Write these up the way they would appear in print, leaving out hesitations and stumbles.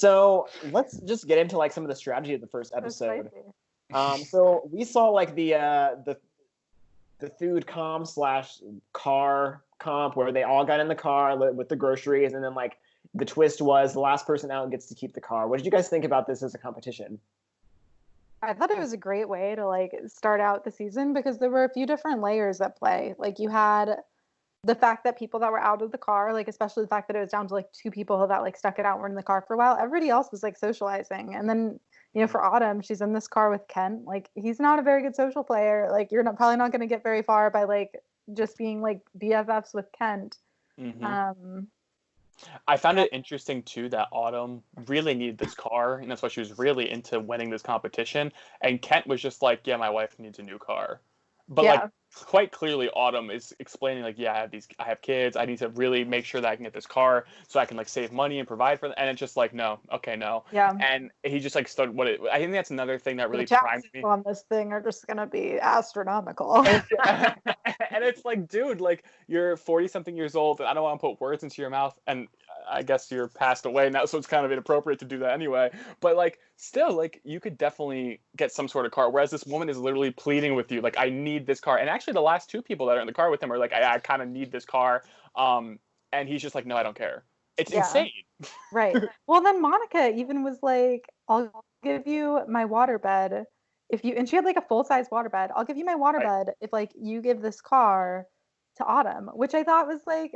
So let's just get into like some of the strategy of the first episode. So we saw like the food comp slash car comp where they all got in the car with the groceries, and then like the twist was the last person out gets to keep the car. What did you guys think about this as a competition? I thought it was a great way to like start out the season because there were a few different layers at play. Like you had the fact that people that were out of the car, like especially the fact that it was down to like two people that like stuck it out and were in the car for a while. Everybody else was like socializing. And then, for Autumn, she's in this car with Kent. Like he's not a very good social player. Like you're probably not going to get very far by like just being like BFFs with Kent. Mm-hmm. I found it interesting too that Autumn really needed this car, and that's why she was really into winning this competition. And Kent was just like, "Yeah, my wife needs a new car," but like quite clearly, Autumn is explaining like, "Yeah, I have kids. I need to really make sure that I can get this car so I can like save money and provide for them." And it's just like, no, okay, no. Yeah. And he just like started I think that's another thing that really the primed me on this thing are just gonna be astronomical. And it's like, dude, like you're 40 something years old, and I don't want to put words into your mouth, and I guess you're passed away now, so it's kind of inappropriate to do that anyway. But like, still, like you could definitely get some sort of car. Whereas this woman is literally pleading with you, like, I need this car. And actually, the last two people that are in the car with him are like, I kind of need this car. And he's just like, no, I don't care. It's insane. Right. Well, then Monica even was like, I'll give you my waterbed and she had like a full-size waterbed. I'll give you my waterbed if like you give this car to Autumn, which I thought was like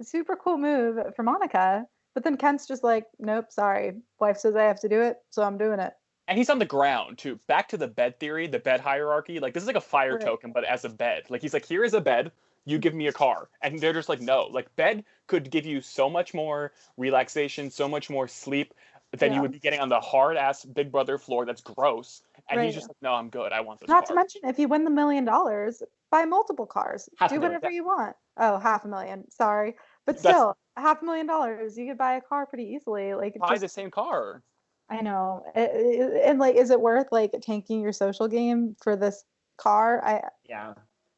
super cool move for Monica. But then Kent's just like, nope, sorry. Wife says I have to do it, so I'm doing it. And he's on the ground too. Back to the bed theory, the bed hierarchy. Like this is like a fire token, but as a bed. Like he's like, here is a bed. You give me a car. And they're just like, no. Like bed could give you so much more relaxation, so much more sleep than you would be getting on the hard ass Big Brother floor. That's gross. And he's just like, no, I'm good. I want this car. Not to mention, if you win the $1 million, buy multiple cars. Do whatever you want. Oh, $500,000. Sorry. But still, $500,000, you could buy a car pretty easily. Like buy the same car. I know. And like, is it worth like tanking your social game for this car?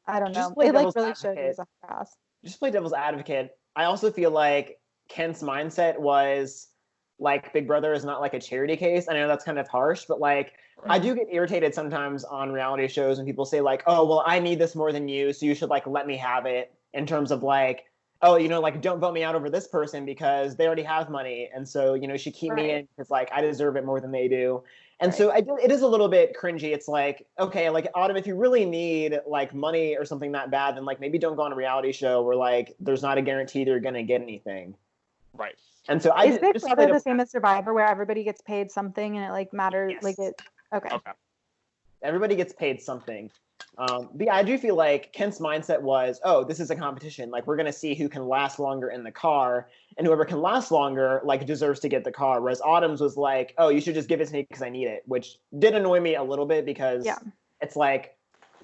I don't know. It like really showed you as a pass. Just play devil's advocate. I also feel like Kent's mindset was like Big Brother is not like a charity case. I know that's kind of harsh, but like I do get irritated sometimes on reality shows when people say like, oh, well, I need this more than you, so you should like let me have it, in terms of like, oh, like don't vote me out over this person because they already have money. And so, you should keep me in because like I deserve it more than they do. And so it is a little bit cringy. It's like, okay, like Autumn, if you really need like money or something that bad, then like maybe don't go on a reality show where like there's not a guarantee they're going to get anything. Right. And so is Big Brother the same as Survivor where everybody gets paid something and it like matters? Yes. Like it. Okay. Everybody gets paid something. But yeah, I do feel like Kent's mindset was, oh, this is a competition. Like, we're going to see who can last longer in the car. And whoever can last longer, like, deserves to get the car. Whereas Autumn's was like, oh, you should just give it to me because I need it. Which did annoy me a little bit because it's like,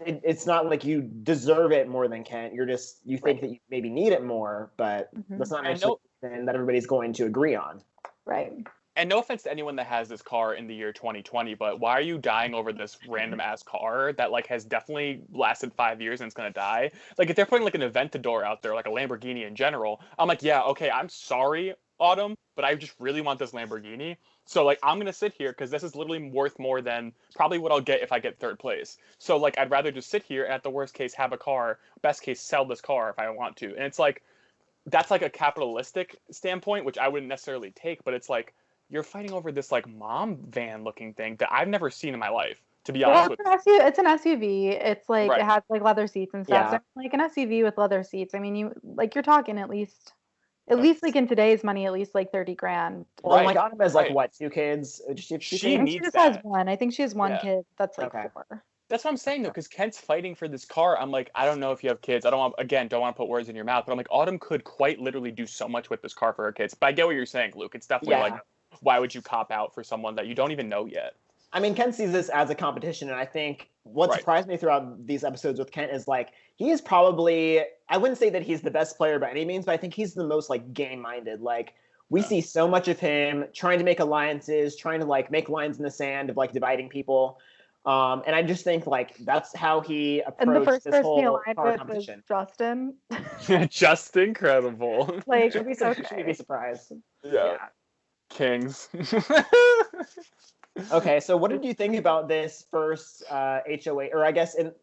it's not like you deserve it more than Kent. You think that you maybe need it more. But that's not necessarily something that everybody's going to agree on. Right. And no offense to anyone that has this car in the year 2020, but why are you dying over this random ass car that like has definitely lasted 5 years and it's gonna die? Like if they're putting like an Aventador out there, like a Lamborghini in general, I'm like, yeah, okay, I'm sorry, Autumn, but I just really want this Lamborghini. So like I'm gonna sit here because this is literally worth more than probably what I'll get if I get third place. So like I'd rather just sit here and at the worst case have a car, best case sell this car if I want to. And it's like that's like a capitalistic standpoint, which I wouldn't necessarily take, but it's like you're fighting over this like mom van looking thing that I've never seen in my life, to be honest with you. It's an SUV. It's like it has like leather seats and stuff. So like an SUV with leather seats. I mean, you're talking at least like in today's money, at least like $30,000. Well, like Autumn has like what, 2 kids? She needs just has one. I think she has one kid that's like 4. That's what I'm saying though, because Kent's fighting for this car. I'm like, I don't know if you have kids. I don't want to put words in your mouth, but I'm like, Autumn could quite literally do so much with this car for her kids. But I get what you're saying, Luke. It's definitely like, why would you cop out for someone that you don't even know yet? I mean, Kent sees this as a competition, and I think what surprised me throughout these episodes with Kent is like he is probably, I wouldn't say that he's the best player by any means, but I think he's the most like game-minded. Like we see so much of him trying to make alliances, trying to like make lines in the sand of like dividing people. And I just think like that's how he approached this whole car competition. Justin. Just incredible. Like should we be surprised? Yeah. Kings. Okay, so what did you think about this first HOH, or I guess in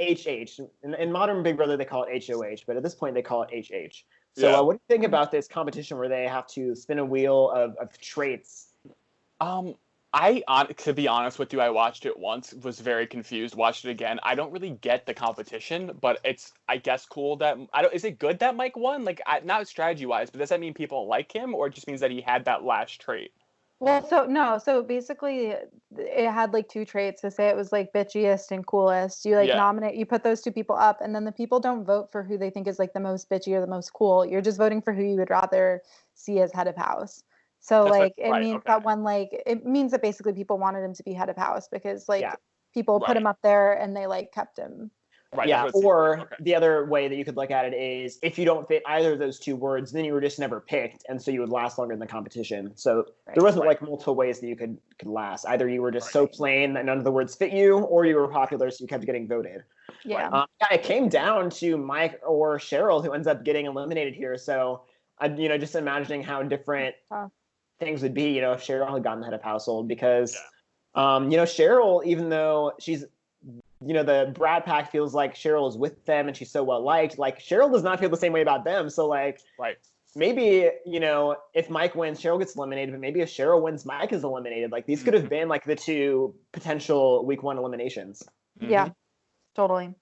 HH? In modern Big Brother, they call it HOH, but at this point, they call it HH. So Yeah. what do you think about this competition where they have to spin a wheel of traits? To be honest with you, I watched it once, was very confused, watched it again. I don't really get the competition, but it's, I guess, cool that, is it good that Mike won? Like, not strategy-wise, but does that mean people like him, or it just means that he had that last trait? Well, so basically it had like two traits. To say it was like bitchiest and coolest. You like Yeah. nominate, you put those two people up, and then the people don't vote for who they think is like the most bitchy or the most cool. You're just voting for who you would rather see as head of house. So That's like what, it right, means okay. that one, like it means that basically people wanted him to be head of house because like Yeah. people put Right. him up there and they like kept him. Right, Yeah, that's what it or seems like. the other way that you could look at it is if you don't fit either of those two words, then you were just never picked, and so you would last longer in the competition. So there wasn't like multiple ways that you could last. Either you were just so plain that none of the words fit you, or you were popular, so you kept getting voted. Yeah. It came down to Mike or Cheryl who ends up getting eliminated here. So, just imagining how different things would be, if Cheryl had gotten the head of household, because, Cheryl, even though she's, the Brat Pack feels like Cheryl is with them and she's so well liked. Like Cheryl does not feel the same way about them. So like, maybe, if Mike wins, Cheryl gets eliminated, but maybe if Cheryl wins, Mike is eliminated. Like these could have been like the two potential week 1 eliminations. Yeah, totally.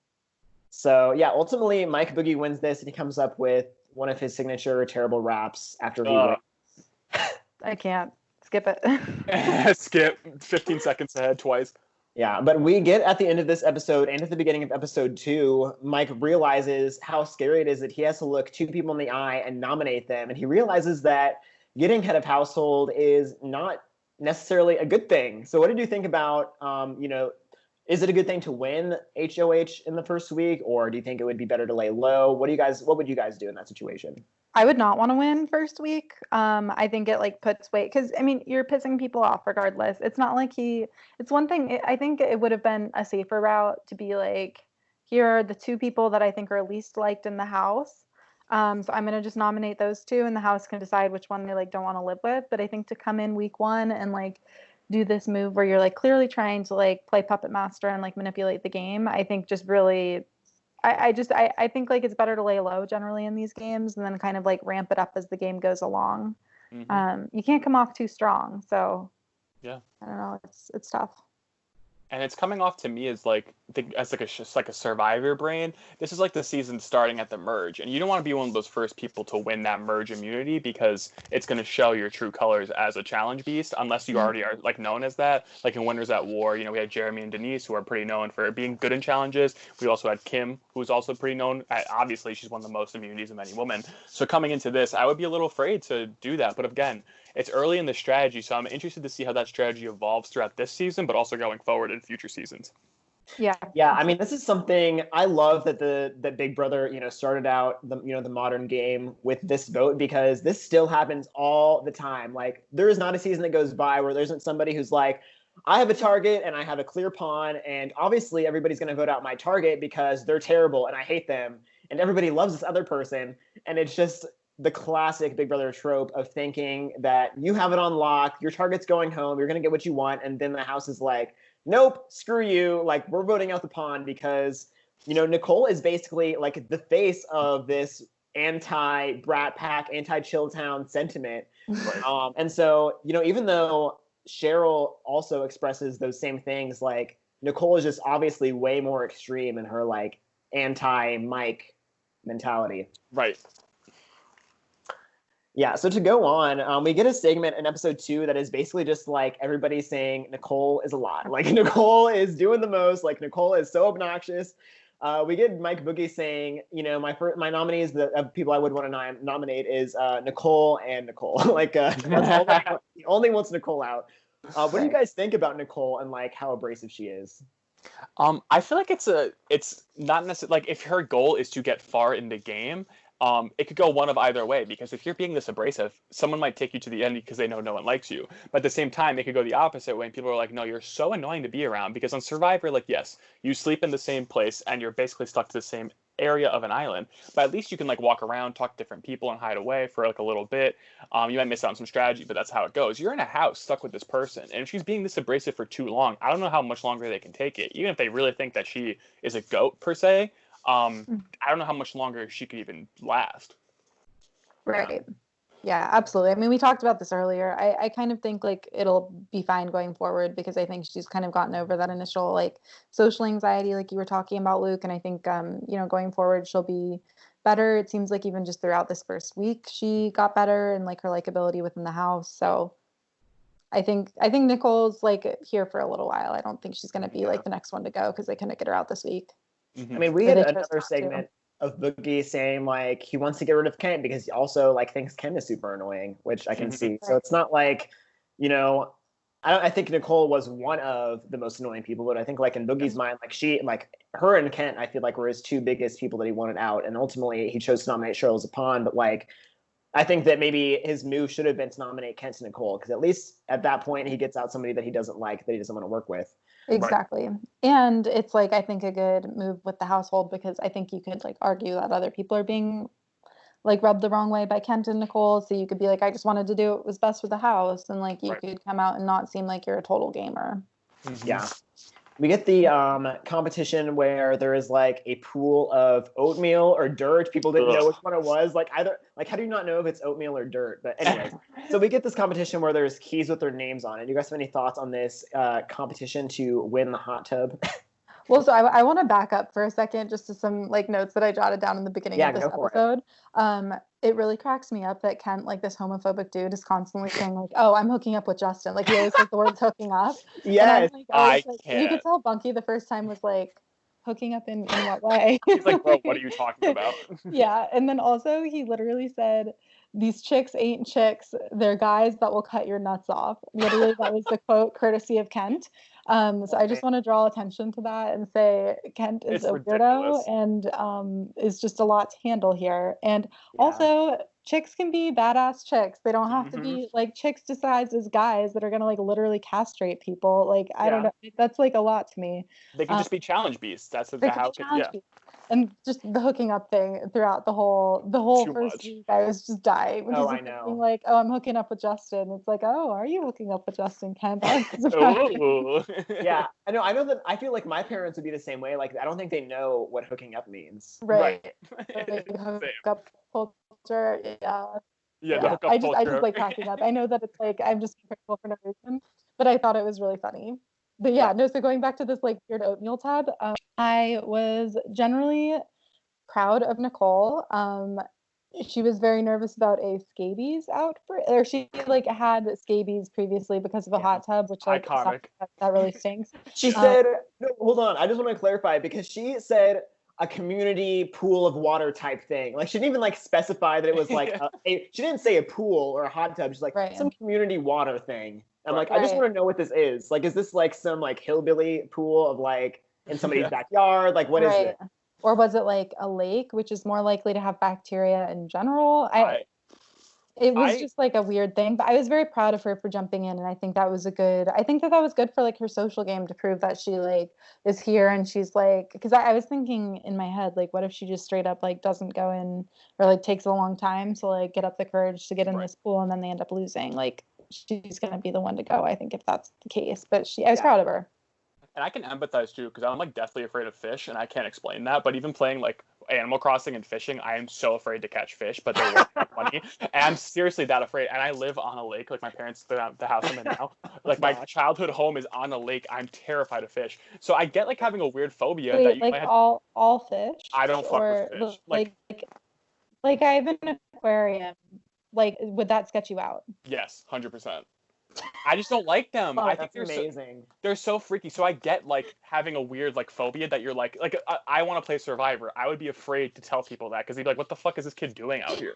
So yeah, ultimately Mike Boogie wins this and he comes up with one of his signature terrible raps after he wins. I can't skip it. Skip 15 seconds ahead twice. Yeah, but we get at the end of this episode and at the beginning of episode 2, Mike realizes how scary it is that he has to look two people in the eye and nominate them. And he realizes that getting head of household is not necessarily a good thing. So what did you think about, is it a good thing to win HOH in the first week, or do you think it would be better to lay low? What would you guys do in that situation? I would not want to win first week. I think it like puts weight because I mean you're pissing people off regardless. It's not like it's one thing. I think it would have been a safer route to be like, here are the two people that I think are least liked in the house. So I'm gonna just nominate those two, and the house can decide which one they like don't want to live with. But I think to come in week 1 and like do this move where you're like clearly trying to like play puppet master and like manipulate the game, I think just really. I think like it's better to lay low generally in these games and then kind of like ramp it up as the game goes along. You can't come off too strong, so yeah, I don't know. It's tough. And it's coming off to me as like a survivor brain. This is like the season starting at the merge, and you don't want to be one of those first people to win that merge immunity because it's going to show your true colors as a challenge beast, unless you already are like known as that. Like in Winners at War, we had Jeremy and Denise who are pretty known for being good in challenges. We also had Kim, who's also pretty known. Obviously, she's won the most immunities of any woman. So coming into this, I would be a little afraid to do that. But again, it's early in the strategy, so I'm interested to see how that strategy evolves throughout this season, but also going forward in future seasons. Yeah. I mean, this is something I love that Big Brother, started out the modern game with this vote, because this still happens all the time. Like there is not a season that goes by where there isn't somebody who's like, I have a target and I have a clear pawn, and obviously everybody's going to vote out my target because they're terrible and I hate them, and everybody loves this other person, and it's just the classic Big Brother trope of thinking that you have it on lock, your target's going home, you're going to get what you want, and then the house is like, nope, screw you, like we're voting out the pawn, because Nicole is basically like the face of this anti-Brat Pack, anti-Chilltown sentiment. And so even though Cheryl also expresses those same things, like Nicole is just obviously way more extreme in her like anti-Mike mentality. Right. Yeah, so to go on, we get a segment in episode 2 that is basically just like everybody saying Nicole is a lot. Like Nicole is doing the most. Like Nicole is so obnoxious. We get Mike Boogie saying, my nominees of people I would want to nominate is Nicole and Nicole. Like he only wants Nicole out. What do you guys think about Nicole and like how abrasive she is? I feel like it's not necessarily like if her goal is to get far in the game. It could go one of either way, because if you're being this abrasive, someone might take you to the end because they know no one likes you. But at the same time, it could go the opposite way, and people are like, no, you're so annoying to be around. Because on Survivor, like, yes, you sleep in the same place and you're basically stuck to the same area of an island, but at least you can like walk around, talk to different people, and hide away for like a little bit. You might miss out on some strategy, but that's how it goes. You're in a house stuck with this person, and if she's being this abrasive for too long, I don't know how much longer they can take it. Even if they really think that she is a goat per se, I don't know how much longer she could even last. Right. Yeah, absolutely. I mean, we talked about this earlier. I kind of think like it'll be fine going forward because I think she's kind of gotten over that initial like social anxiety like you were talking about, Luke. And I think going forward she'll be better. It seems like even just throughout this first week she got better and like her likability within the house. So I think Nicole's like here for a little while. I don't think she's gonna be like the next one to go because they couldn't get her out this week. I mean, we had another segment of Boogie saying like he wants to get rid of Kent because he also like thinks Kent is super annoying, which I can see. So it's not like, I think Nicole was one of the most annoying people, but I think like in Boogie's mind, her and Kent, I feel like were his two biggest people that he wanted out, and ultimately he chose to nominate Cheryl Zappan. But like, I think that maybe his move should have been to nominate Kent and Nicole because at least at that point he gets out somebody that he doesn't like, that he doesn't want to work with. Exactly. Right. And it's like, I think a good move with the household because I think you could like argue that other people are being like rubbed the wrong way by Kent and Nicole. So you could be like, I just wanted to do what was best for the house. And like, you could come out and not seem like you're a total gamer. Yeah. We get the competition where there is like a pool of oatmeal or dirt. People didn't know which one it was. Like either, like how do you not know if it's oatmeal or dirt? But anyways, so we get this competition where there's keys with their names on it. Do you guys have any thoughts on this competition to win the hot tub? Well, so I want to back up for a second just to some like notes that I jotted down in the beginning of this episode. It really cracks me up that Kent, like this homophobic dude, is constantly saying like, "Oh, I'm hooking up with Justin." Like he always says the words "hooking up." Yes, like, you could tell Bunky the first time was like, "Hooking up in what way?" He's like, "Bro, what are you talking about?" Yeah, and then also he literally said, "These chicks ain't chicks; they're guys that will cut your nuts off." Literally, that was the quote, courtesy of Kent. So I just want to draw attention to that and say Kent is a weirdo and is just a lot to handle here. And also, chicks can be badass chicks. They don't have to be like chicks disguised as guys that are gonna like literally castrate people. Like I don't know, that's like a lot to me. They can just be challenge beasts. That's how it can. Yeah. And just the hooking up thing throughout the whole first week, I was just dying. Oh, I know. Being like, oh, I'm hooking up with Justin. It's like, oh, are you hooking up with Justin, Kent? Yeah, I know that. I feel like my parents would be the same way. Like, I don't think they know what hooking up means. Right. Hook up culture. Yeah. I just like cracking up. I know that it's like I'm just critical for no reason, but I thought it was really funny. But so going back to this like weird oatmeal tab, I was generally proud of Nicole. She was very nervous about a scabies outbreak, or she like had scabies previously because of a hot tub, which like iconic. That really stinks. She said, no, hold on, I just want to clarify because she said a community pool of water type thing. Like she didn't even like specify that it was like she didn't say a pool or a hot tub. She's like some community water thing. I'm like, I just want to know what this is. Like, is this like some like hillbilly pool of like in somebody's backyard? Like, what is it? Or was it like a lake, which is more likely to have bacteria in general? It was just like a weird thing, but I was very proud of her for jumping in, and I think that was that was good for like her social game to prove that she like is here and she's like, because I was thinking in my head like, what if she just straight up like doesn't go in or like takes a long time to like get up the courage to get in this pool and then they end up losing? Like she's gonna be the one to go, I think, if that's the case. But I was proud of her. And I can empathize too, because I'm like deathly afraid of fish, and I can't explain that. But even playing like Animal Crossing and fishing, I am so afraid to catch fish, but they're worth money. And I'm seriously that afraid. And I live on a lake, like my parents, the house I'm in now. Like my childhood home is on a lake. I'm terrified of fish. So I get like having a weird phobia that you like might have. all fish. I don't fuck with fish. Like I have an aquarium. Like would that sketch you out? Yes, 100%. I just don't like them. I think they're amazing. They're so freaky. So I get like having a weird like phobia that you're like I want to play Survivor. I would be afraid to tell people that because they'd be like, what the fuck is this kid doing out here?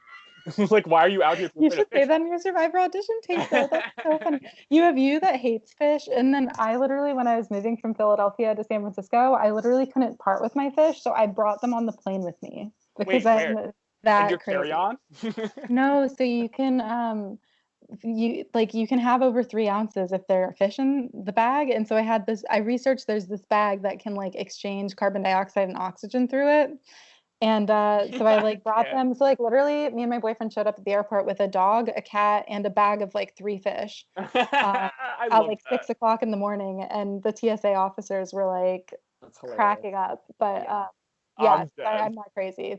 Like, why are you out here? You should say that in your Survivor audition tape. That's so funny. You have you that hates fish, and then I literally, when I was moving from Philadelphia to San Francisco, I literally couldn't part with my fish, so I brought them on the plane with me because I'm that your crazy. Carry-on? No, so you can you can have over 3 ounces if they're fish in the bag. And so I researched there's this bag that can like exchange carbon dioxide and oxygen through it. And so I like brought them. So like literally, me and my boyfriend showed up at the airport with a dog, a cat, and a bag of like 3 fish I at love like that. 6 o'clock in the morning, and the TSA officers were like That's hilarious. cracking up. But Yeah. I'm dead. I'm not crazy.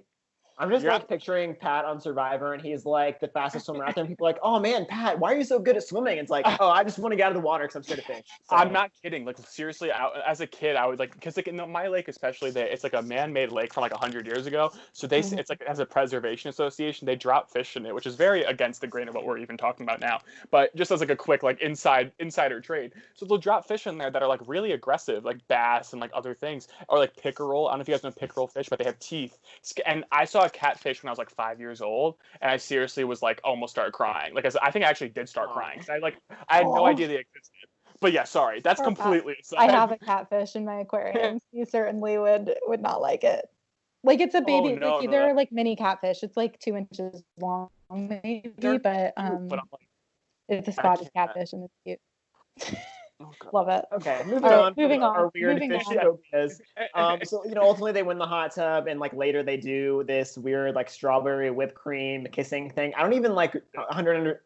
I'm just You're like picturing Pat on Survivor, and he's like the fastest swimmer out there. And people are like, "Oh man, Pat, why are you so good at swimming?" It's like, "Oh, I just want to get out of the water because I'm scared of fish." So, I'm not kidding. Like seriously, as a kid, I would like because like in my lake, especially, it's like a man-made lake from like 100 years ago. So it's like as a preservation association, they drop fish in it, which is very against the grain of what we're even talking about now. But just as like a quick like insider trade, so they'll drop fish in there that are like really aggressive, like bass and like other things, or like pickerel. I don't know if you guys know pickerel fish, but they have teeth. And I saw a catfish when I was like 5 years old, and I seriously was like almost started crying. Like I think I actually did start crying. I had no idea they existed. But yeah, sorry, that's completely aside. I have a catfish in my aquarium. You certainly would not like it. Like it's a baby. It's like they're like mini catfish. It's like 2 inches long, maybe. But I'm like, it's a Scottish catfish and it's cute. Love it. Okay, moving on. Our weird moving fish on. phobias. So ultimately they win the hot tub, and like later they do this weird like strawberry whipped cream kissing thing. I don't even like 100%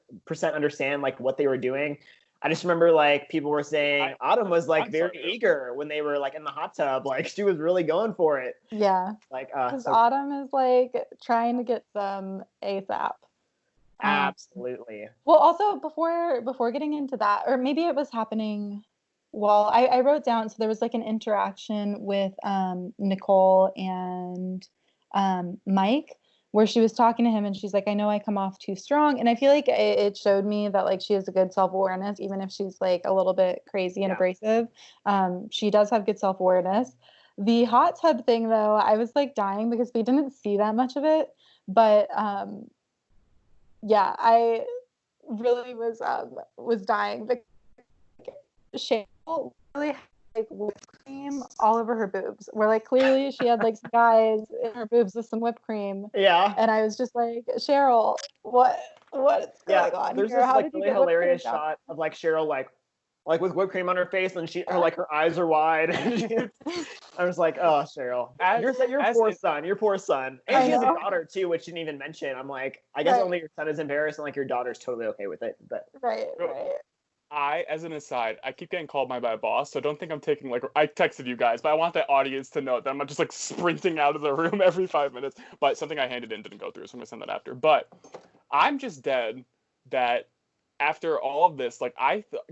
understand like what they were doing. I just remember like people were saying Autumn was like very eager when they were like in the hot tub. Like she was really going for it. Yeah. Like Autumn is like trying to get some ASAP. Absolutely. Well, also before getting into that, or maybe it was happening. Well, I wrote down, so there was like an interaction with Nicole and Mike, where she was talking to him, and she's like, "I know I come off too strong," and I feel like it showed me that like she has a good self-awareness, even if she's like a little bit crazy and abrasive. She does have good self-awareness. The hot tub thing, though, I was like dying because we didn't see that much of it, but yeah, I really was dying. But Cheryl really had like whipped cream all over her boobs. Where like clearly she had like some guys in her boobs with some whipped cream. Yeah. And I was just like, Cheryl, what's going on? There's here? this How like did you really get whipped hilarious cream shot of like Cheryl like with whipped cream on her face, and her eyes are wide. I was like, oh, Cheryl, your poor son, and she has a daughter too, which she didn't even mention. I'm like, I guess only your son is embarrassed, and like your daughter's totally okay with it. But right. As an aside, I keep getting called by my boss, so don't think I'm taking like I texted you guys, but I want the audience to know that I'm not just like sprinting out of the room every 5 minutes. But something I handed in didn't go through, so I'm gonna send that after. But I'm just dead that after all of this, like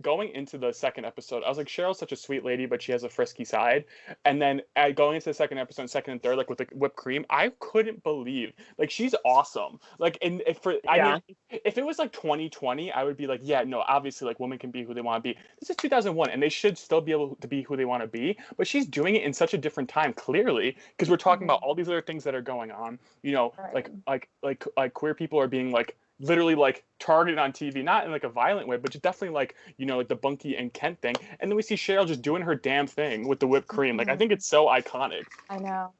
going into the second episode, I was like, Cheryl's such a sweet lady, but she has a frisky side. And then going into the second episode, second and third, like with the whipped cream, I couldn't believe like she's awesome. Like, and I mean, if it was like 2020, I would be like, yeah, no, obviously, like women can be who they want to be. This is 2001, and they should still be able to be who they want to be. But she's doing it in such a different time, clearly, because we're talking about all these other things that are going on. You know, like queer people are being like literally like targeted on TV, not in like a violent way, but just definitely like, you know, like the Bunky and Kent thing. And then we see Cheryl just doing her damn thing with the whipped cream. Like I think it's so iconic. I know.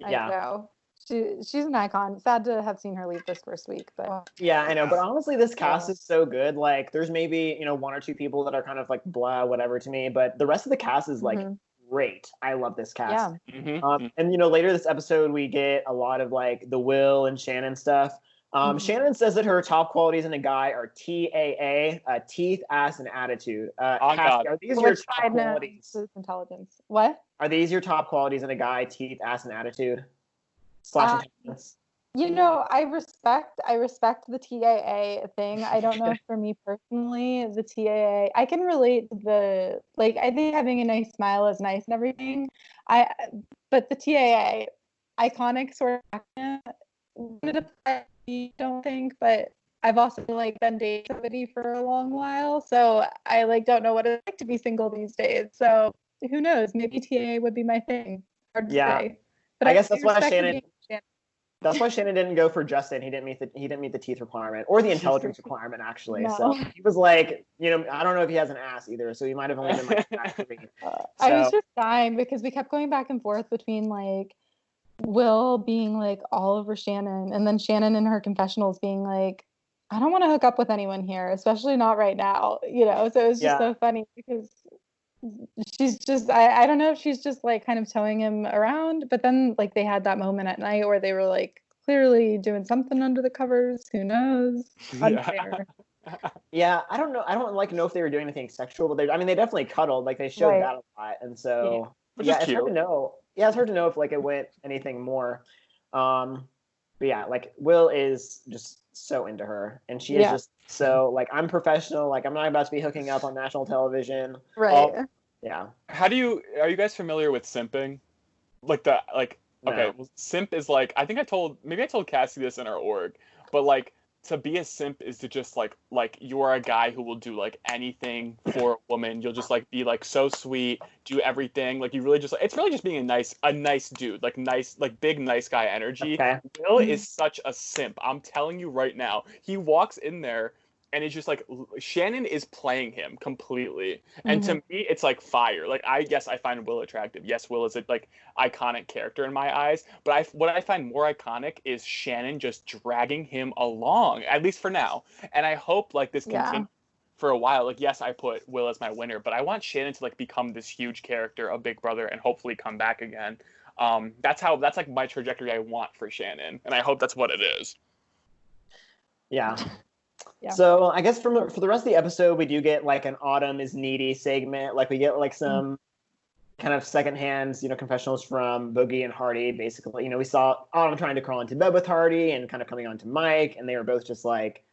I know. She's an icon. Sad to have seen her leave this first week, but yeah, I know. But honestly, this cast is so good. Like there's maybe, you know, 1 or 2 people that are kind of like blah, whatever to me, but the rest of the cast is like great. I love this cast. Yeah. And you know, later this episode we get a lot of like the Will and Shannon stuff. Shannon says that her top qualities in a guy are TAA, teeth, ass, and attitude. Kassie, are these your top qualities? Intelligence. What? Are these your top qualities in a guy? Teeth, ass, and attitude. / intelligence. You know, I respect the TAA thing. I don't know if for me personally, the TAA, I can relate to the I think having a nice smile is nice and everything. But the TAA, iconic sort of accent, I don't think, but I've also been dating somebody for a long while, so I don't know what it's like to be single these days. So who knows? Maybe TAA would be my thing. Hard to say. But I guess that's why Shannon. That's why Shannon didn't go for Justin. He didn't meet the teeth requirement or the intelligence requirement actually. No. So he was like, you know, I don't know if he has an ass either. So he might have only been like 3. I was just dying because we kept going back and forth between Will being all over Shannon, and then Shannon in her confessionals being like, I don't want to hook up with anyone here, especially not right now, you know. So it was just so funny because she's just I don't know if she's just like kind of towing him around, but then like they had that moment at night where they were like clearly doing something under the covers. Who knows? Unclear. Yeah, I don't know. I don't like know if they were doing anything sexual, but I mean, they definitely cuddled. Like they showed Right. that a lot, and so Which yeah, is it's hard to cute. know. Yeah, it's hard to know if like it went anything more. But yeah, like Will is just so into her, and she is Yeah. just so like I'm professional. Like I'm not about to be hooking up on national television. Right. Yeah. Are you guys familiar with simping? Okay, No. well, simp is like, I think maybe I told Cassie this in our org, but like to be a simp is to just like you are a guy who will do like anything for a woman. You'll just like be like so sweet, do everything. Like you really just it's really just being a nice dude, like nice, like big nice guy energy. Okay. Will is such a simp. I'm telling you right now. He walks in there and it's just like Shannon is playing him completely. And to me, it's like fire. Like I find Will attractive. Yes, Will is a like iconic character in my eyes. But what I find more iconic is Shannon just dragging him along, at least for now. And I hope like this continues for a while. Like yes, I put Will as my winner, but I want Shannon to like become this huge character of Big Brother and hopefully come back again. That's like my trajectory I want for Shannon, and I hope that's what it is. Yeah. Yeah. So I guess for the rest of the episode, we do get like an Autumn is needy segment. Like we get like some kind of secondhand, confessionals from Boogie and Hardy. Basically, we saw Autumn trying to crawl into bed with Hardy and kind of coming on to Mike, and they were both just like,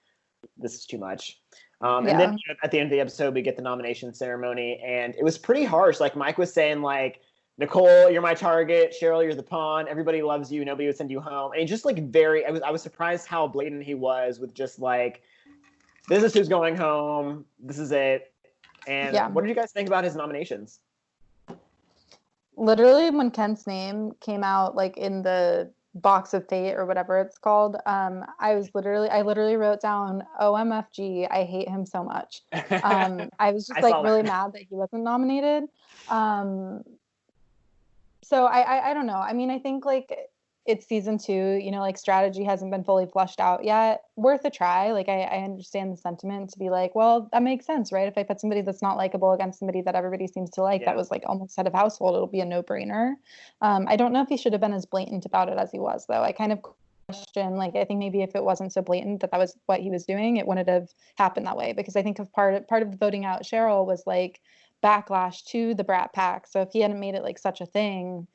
"This is too much." And then at the end of the episode, we get the nomination ceremony, and it was pretty harsh. Like Mike was saying, like, "Nicole, you're my target. Cheryl, you're the pawn. Everybody loves you. Nobody would send you home." And he just like I was surprised how blatant he was with just like, "This is who's going home. This is it." And what did you guys think about his nominations? Literally, when Kent's name came out, like in the box of fate or whatever it's called, I literally wrote down OMFG, I hate him so much. I was just like really mad that he wasn't nominated. So I don't know. I mean, I think like it's season 2, like strategy hasn't been fully fleshed out yet. Worth a try. Like I understand the sentiment to be like, well, that makes sense, right? If I put somebody that's not likable against somebody that everybody seems to like, that was like almost head of household, it'll be a no-brainer. I don't know if he should have been as blatant about it as he was, though. I kind of question, like, I think maybe if it wasn't so blatant that was what he was doing, it wouldn't have happened that way, because I think part of the voting out Cheryl was like backlash to the Brat Pack. So if he hadn't made it like such a thing,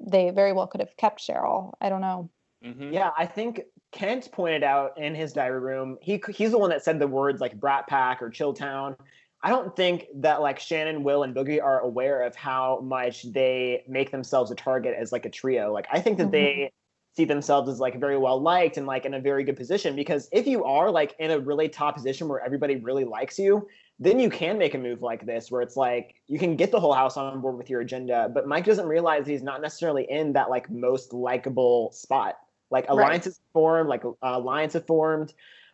they very well could have kept Cheryl. I don't know. Mm-hmm. Yeah, I think Kent pointed out in his diary room, he's the one that said the words like Brat Pack or Chilltown. I don't think that like Shannon, Will, and Boogie are aware of how much they make themselves a target as like a trio. Like I think that they see themselves as like very well liked and like in a very good position, because if you are like in a really top position where everybody really likes you, then you can make a move like this where it's like you can get the whole house on board with your agenda. But Mike doesn't realize he's not necessarily in that like most likable spot. Like alliances formed, and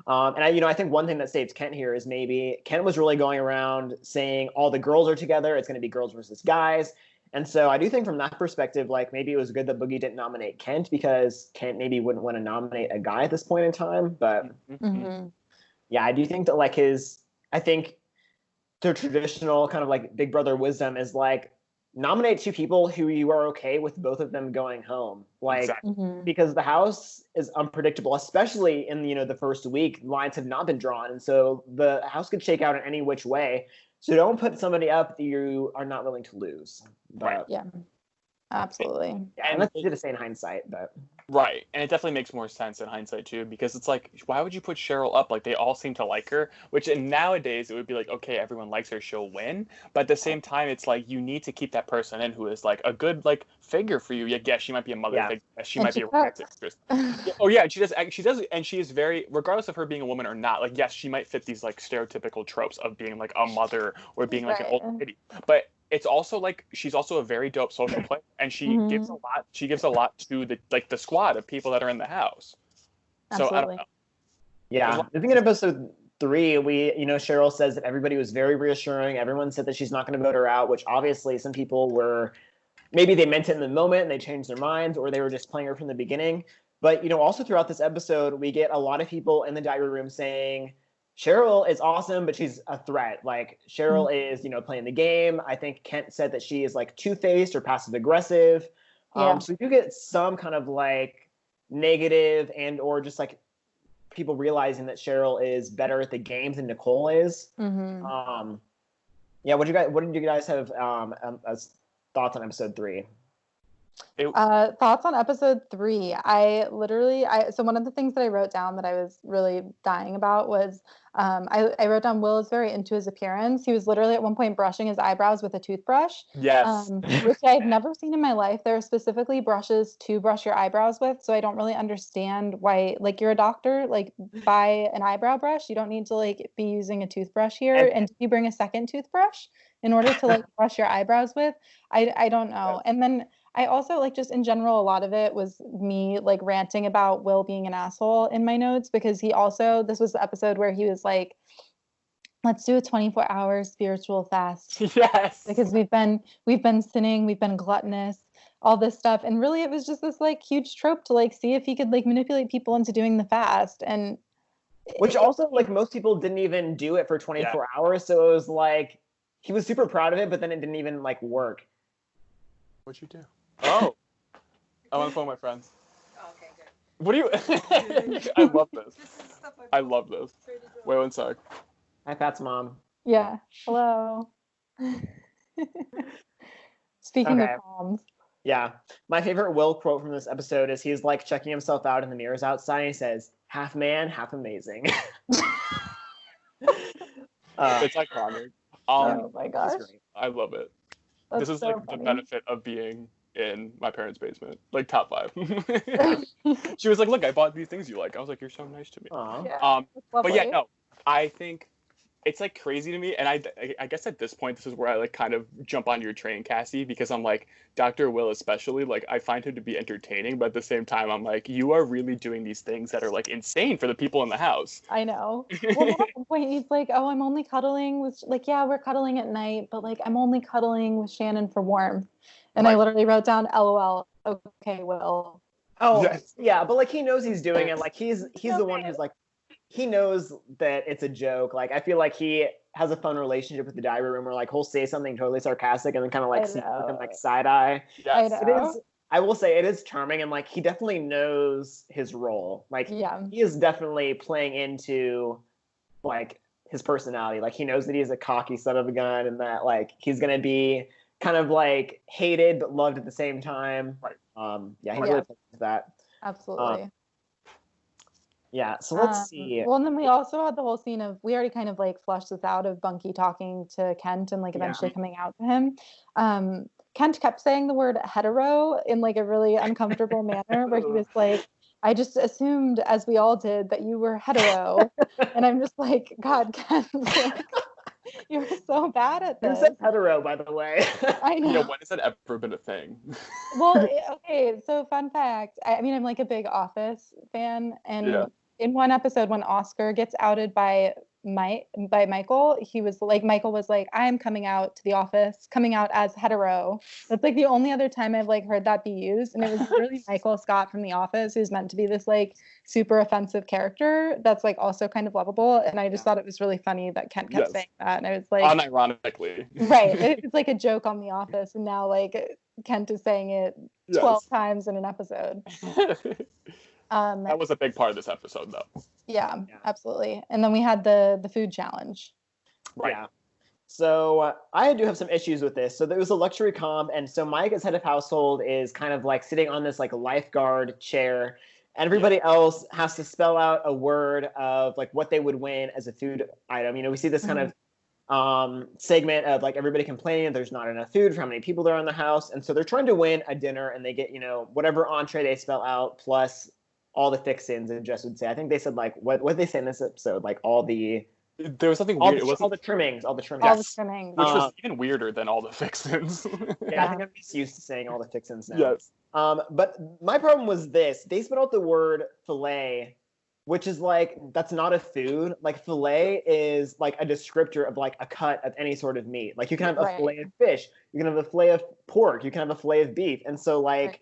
I think one thing that saves Kent here is maybe Kent was really going around saying all the girls are together. It's going to be girls versus guys. And so I do think from that perspective, like maybe it was good that Boogie didn't nominate Kent, because Kent maybe wouldn't want to nominate a guy at this point in time. But yeah, I do think that like I think the traditional kind of like Big Brother wisdom is like nominate 2 people who you are okay with both of them going home. Like, because the house is unpredictable, especially in, the first week, lines have not been drawn. And so the house could shake out in any which way. So don't put somebody up that you are not willing to lose. But, yeah, absolutely. Yeah, and that's easy to say in hindsight, but. Right, and it definitely makes more sense in hindsight too, because it's like, why would you put Cheryl up? Like they all seem to like her, which nowadays it would be like, okay, everyone likes her, she'll win. But at the same time, it's like you need to keep that person in who is like a good like figure for you. Yeah, she might be a mother figure. She might be a romantic actress. Oh yeah, she does, and she is very, regardless of her being a woman or not. Like yes, she might fit these like stereotypical tropes of being like a mother or being like an old lady, but it's also like she's also a very dope social player, and she gives a lot. She gives a lot to the squad of people that are in the house. Absolutely. So I don't know. Yeah, I think in episode 3, Cheryl says that everybody was very reassuring. Everyone said that she's not going to vote her out, which obviously some people were, maybe they meant it in the moment and they changed their minds, or they were just playing her from the beginning. But also throughout this episode, we get a lot of people in the diary room saying Cheryl is awesome, but she's a threat. Like Cheryl is, playing the game. I think Kent said that she is like two-faced or passive aggressive. So you get some kind of like negative and or just like people realizing that Cheryl is better at the games than Nicole is. Yeah, what did you guys have as thoughts on episode 3? Thoughts on episode 3. So one of the things that I wrote down that I was really dying about was I wrote down Will is very into his appearance. He was literally at one point brushing his eyebrows with a toothbrush. Yes. Which I've never seen in my life. There are specifically brushes to brush your eyebrows with, so I don't really understand why, like, you're a doctor, like, buy an eyebrow brush. You don't need to like be using a toothbrush here. And do you bring a second toothbrush in order to like brush your eyebrows with? I don't know. And then I also, like, just in general, a lot of it was me like ranting about Will being an asshole in my notes, because this was the episode where he was like, let's do a 24-hour spiritual fast. Yes. Because we've been sinning, we've been gluttonous, all this stuff. And really it was just this like huge trope to like see if he could like manipulate people into doing the fast. And which also, like, most people didn't even do it for 24 hours. So it was like he was super proud of it, but then it didn't even like work. What'd you do? Oh, I'm on the phone with my friends. Oh, okay, good. What do you? I love this. I love this. Wait one sec. Hi, Pat's mom. Yeah. Hello. Speaking of moms. Yeah. My favorite Will quote from this episode is he's like checking himself out in the mirrors outside. And he says, "Half man, half amazing." It's iconic. Oh my gosh. I love it. That's this is so like funny. the benefit of being in my parents' basement, like top 5. She was like, "Look, I bought these things you like." I was like, "You're so nice to me." Yeah, but yeah, no, I think it's like crazy to me, and I guess at this point, this is where I like kind of jump on your train, Cassie, because I'm like, Dr. Will especially, like, I find him to be entertaining, but at the same time, I'm like, you are really doing these things that are like insane for the people in the house. I know. Well, at one point he's like, "Oh, I'm only cuddling with," like, yeah, we're cuddling at night, but like, I'm only cuddling with Shannon for warmth. And I literally wrote down, "LOL." Okay, Will. Oh, yeah, but like he knows he's doing it. Like he's the one who's like, he knows that it's a joke. Like I feel like he has a fun relationship with the diary room where like he'll say something totally sarcastic and then kind of like see with him like side eye. Yes. I know. I will say it is charming, and like he definitely knows his role. Like he is definitely playing into like his personality. Like he knows that he's a cocky son of a gun and that like he's gonna be kind of like hated but loved at the same time. Right. He really plays into that. Absolutely. Yeah, so let's see. Well, and then we also had the whole scene of, we already kind of like flushed this out, of Bunky talking to Kent and like eventually coming out to him. Kent kept saying the word hetero in like a really uncomfortable manner, where he was like, "I just assumed, as we all did, that you were hetero." And I'm just like, God, Kent, like, you're so bad at this. You said hetero, by the way. I know. Yeah, when has that ever been a thing? Well, okay, so fun fact. I mean, I'm like a big Office fan, and in one episode when Oscar gets outed by Michael, Michael was like, "I'm coming out to the office, coming out as hetero." That's like the only other time I've like heard that be used, and it was really Michael Scott from The Office, who's meant to be this like super offensive character that's like also kind of lovable, and I just thought it was really funny that Kent kept saying that, and I was like, unironically, right? It's like a joke on The Office, and now like Kent is saying it 12 times in an episode. That was a big part of this episode, though. Yeah, absolutely. And then we had the food challenge. Right. Yeah. So I do have some issues with this. So there was a luxury comp, and so Mike, as head of household, is kind of like sitting on this like lifeguard chair, and everybody else has to spell out a word of like what they would win as a food item. You know, we see this kind of segment of like everybody complaining there's not enough food for how many people there are in the house, and so they're trying to win a dinner, and they get, you know, whatever entree they spell out plus all the fix-ins, and Jess would say, I think they said like what did they say in this episode? Like there was something weird. All the trimmings. Which was even weirder than all the fix-ins. Yeah, I think I'm just used to saying all the fix-ins now. Yes. But my problem was this. They spelled out the word filet, which is like, that's not a food. Like filet is like a descriptor of like a cut of any sort of meat. Like you can have a filet of fish. You can have a filet of pork. You can have a filet of beef. And so like...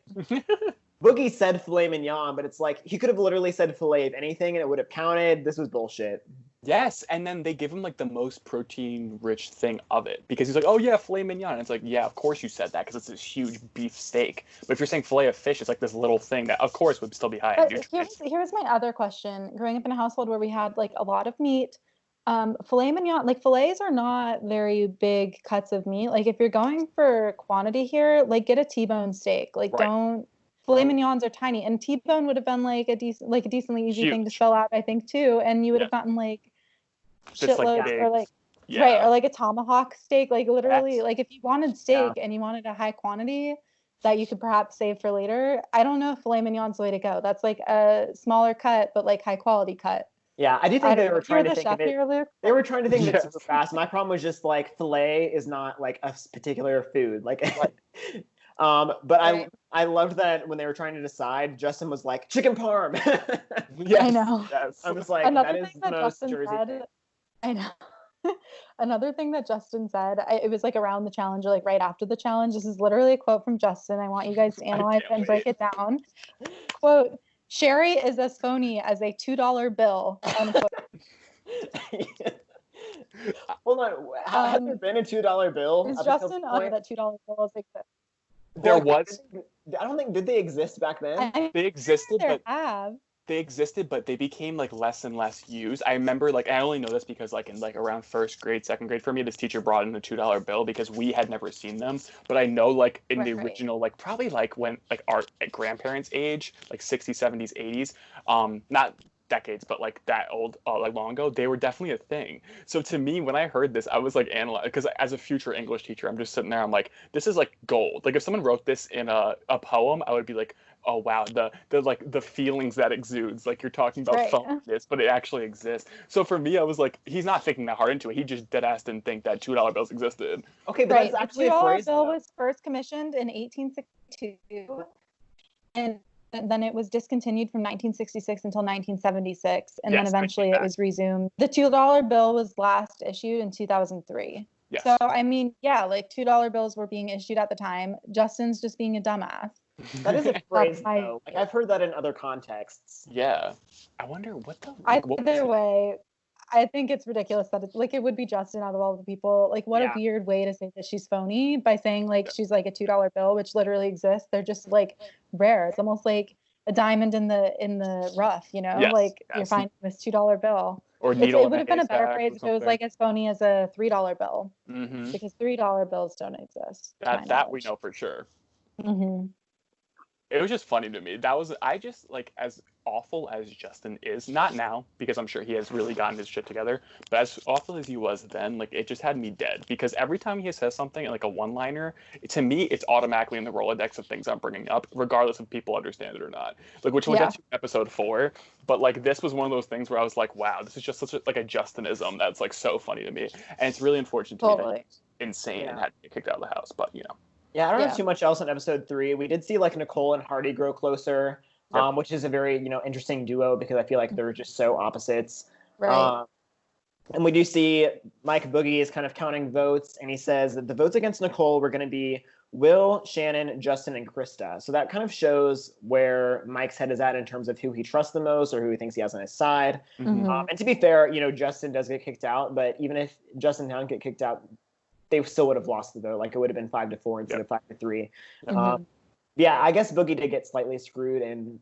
Boogie said filet mignon, but it's like he could have literally said filet of anything and it would have counted. This was bullshit. Yes, and then they give him like the most protein-rich thing of it because he's like, "Oh yeah, filet mignon." And it's like, "Yeah, of course you said that because it's this huge beef steak." But if you're saying filet of fish, it's like this little thing that, of course, would still be high in But nutrients. here's my other question. Growing up in a household where we had like a lot of meat, filet mignon, like fillets are not very big cuts of meat. Like if you're going for quantity here, like get a T-bone steak. Like Right. don't filet mignons are tiny, and T-bone would have been like a decently easy thing to Huge. spell out, I think too. And you would Yeah. have gotten like It's like shitloads big. or like right Yeah. or like a tomahawk steak. Like literally, Yes. like if you wanted steak and you wanted a high quantity that you could perhaps save for later, I don't know if filet mignon's the way to go. That's like a smaller cut, but like high quality cut. Yeah, I do I think they don't know. were You're trying to the think chef of it. here, Luke. They were trying to think of it Yes. super fast. My problem was just like filet is not like a particular food. Like, but Right. I loved that when they were trying to decide, Justin was like chicken parm. Yes. I know. Yes. I was like, Another that is thing the that most Justin Jersey said, thing. I know. Another thing that Justin said, it was like around the challenge or like right after the challenge. This is literally a quote from Justin. I want you guys to analyze it and break it down. Quote, Sherry is as phony as a $2 bill, unquote. Hold on, has there been a $2 bill? Is up until Justin this on point? that $2 bills exist? There Well, was. I don't think, did they exist back then? They existed, There but have. they became like less and less used. I remember like I only know this because like in like around first grade, second grade for me, this teacher brought in a $2 bill because we had never seen them. But I know like in the Right. original, like probably like when like our grandparents' age, like 60s, 70s, 80s, not decades, but like that old, like long ago, they were definitely a thing. So to me, when I heard this, I was like analyzing because as a future English teacher, I'm just sitting there, I'm like, this is like gold. Like if someone wrote this in a poem, I would be like, oh wow, the like the feelings that exudes, like you're talking about Right. phoniness, but it actually exists. So for me, I was like, he's not thinking that hard into it. He just dead ass didn't think that $2 bills existed. Okay, but Right. that's The actually a $2 phrase, bill though. was first commissioned in 1862, and then it was discontinued from 1966 until 1976, and then Yes, I eventually see it that. was resumed. The $2 bill was last issued in 2003. Yes. So I mean, yeah, like $2 bills were being issued at the time. Justin's just being a dumbass. That is a phrase, my- though. Like, I've heard that in other contexts. Yeah. I wonder what the like, what was Either it? way, I think it's ridiculous that it's like it would be Justin out of all the people. Like, what Yeah. a weird way to say that she's phony by saying like she's like a $2 bill, which literally exists. They're just like rare. It's almost like a diamond in the rough, you know? Yes, like you're yes. finding this $2 bill. Or It needle would have been a better phrase if it was like as phony as a $3 bill, mm-hmm. because $3 bills don't exist. That we know for sure. Mm-hmm. It was just funny to me. That was I just like as awful as Justin is, not now because I'm sure he has really gotten his shit together, but as awful as he was then, like it just had me dead because every time he says something like a one-liner, to me it's automatically in the Rolodex of things I'm bringing up, regardless if people understand it or not. Like which we'll get to episode 4, but like this was one of those things where I was like, wow, this is just such a, like a Justinism that's like so funny to me, and it's really unfortunate to me that he's insane and had to get kicked out of the house, but you know. Yeah, I don't have too much else in episode 3. We did see like Nicole and Hardy grow closer, which is a very, interesting duo because I feel like they're just so opposites. Right. And we do see Mike Boogie is kind of counting votes, and he says that the votes against Nicole were going to be Will, Shannon, Justin, and Krista. So that kind of shows where Mike's head is at in terms of who he trusts the most or who he thinks he has on his side. Mm-hmm. And to be fair, Justin does get kicked out, but even if Justin didn't get kicked out, they still would have lost though. Like it would have been 5-4 instead of 5-3. Mm-hmm. Yeah, I guess Boogie did get slightly screwed in,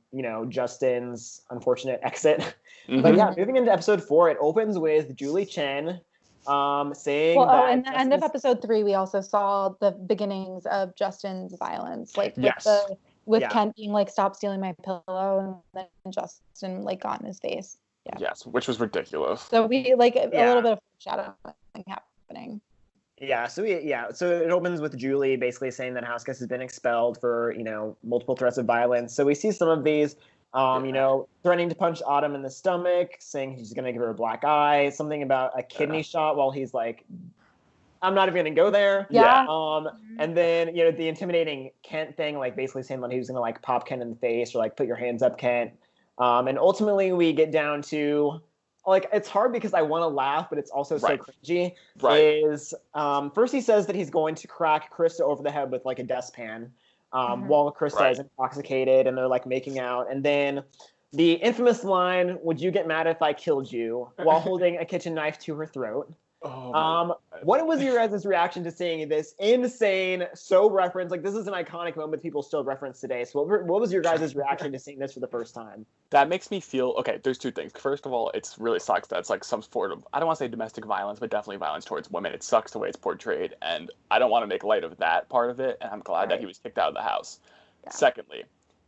Justin's unfortunate exit. Mm-hmm. But yeah, moving into episode 4, it opens with Julie Chen saying well, that. in the end of episode 3, we also saw the beginnings of Justin's violence, like with Kent being like, "Stop stealing my pillow," and then Justin like got in his face. Yeah. Yes, which was ridiculous. So we like a little bit of foreshadowing happening. Yeah, so it opens with Julie basically saying that Houseguest has been expelled for, multiple threats of violence. So we see some of these, threatening to punch Autumn in the stomach, saying he's going to give her a black eye, something about a kidney shot while he's like, I'm not even going to go there. Yeah. And then, the intimidating Kent thing, like basically saying that he was going to like pop Kent in the face or like put your hands up, Kent. And ultimately we get down to, like, it's hard because I want to laugh, but it's also so cringy. First he says that he's going to crack Krista over the head with like a dustpan while Krista is intoxicated and they're like making out. And then The infamous line, "Would you get mad if I killed you?" while holding a kitchen knife to her throat. Oh, what was your guys' reaction to seeing this insane, so referenced? Like, this is an iconic moment people still reference today. So what was your guys' reaction to seeing this for the first time? That makes me feel, okay, there's two things. First of all, it's really sucks that it's like some sort of, I don't want to say domestic violence, but definitely violence towards women. It sucks the way it's portrayed, and I don't want to make light of that part of it, and I'm glad that he was kicked out of the house. Yeah. Secondly,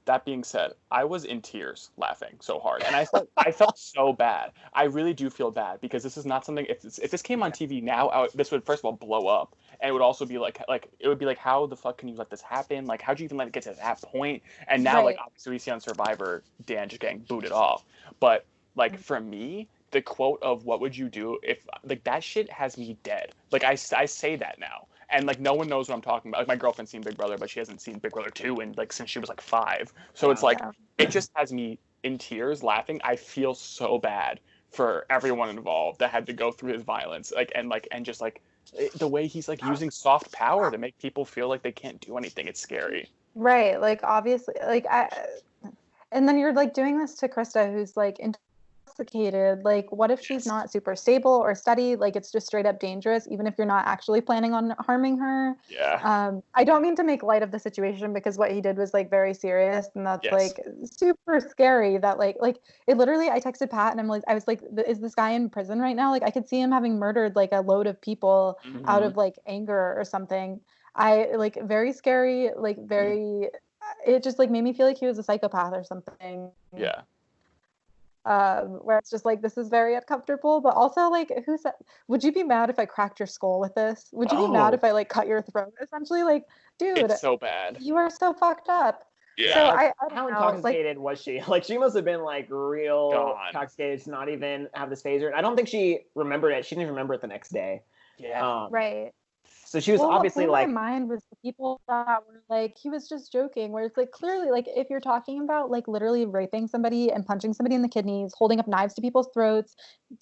that being said, I was in tears laughing so hard, and I felt so bad. I really do feel bad because this is not something. If this came on TV now, this would first of all blow up, and it would also be like it would be like, how the fuck can you let this happen? Like, how'd you even let it get to that point? And now, like, obviously we see on Survivor, Dan just getting booted off. But like for me, the quote of "What would you do if," like, that shit has me dead. Like I say that now. And like no one knows what I'm talking about. Like my girlfriend's seen Big Brother, but she hasn't seen Big Brother 2 and like since she was like 5. So it's like it just has me in tears laughing. I feel so bad for everyone involved that had to go through his violence. And just the way he's like using soft power to make people feel like they can't do anything. It's scary. Right. Like obviously and then you're like doing this to Krista, who's like intoxicated. Like, what if she's not super stable or steady? Like, it's just straight up dangerous, even if you're not actually planning on harming her. Yeah. I don't mean to make light of the situation because what he did was like very serious, and that's like super scary. That like it literally. I texted Pat and I was like, is this guy in prison right now? Like, I could see him having murdered like a load of people out of like anger or something. I like very scary. Like very. It just like made me feel like he was a psychopath or something. Yeah. Where it's just like, this is very uncomfortable, but also like, who said, would you be mad if I cracked your skull with this? Would you be mad if I like cut your throat? Essentially, like, dude, it's so bad. You are so fucked up. Yeah. So I how intoxicated was she? Like, she must have been like real intoxicated to not even have this phaser. And I don't think she remembered it. She didn't even remember it the next day. Yeah. Right. So she was obviously like. My mind was the people that were like, he was just joking. Where it's like clearly, like if you're talking about like literally raping somebody and punching somebody in the kidneys, holding up knives to people's throats,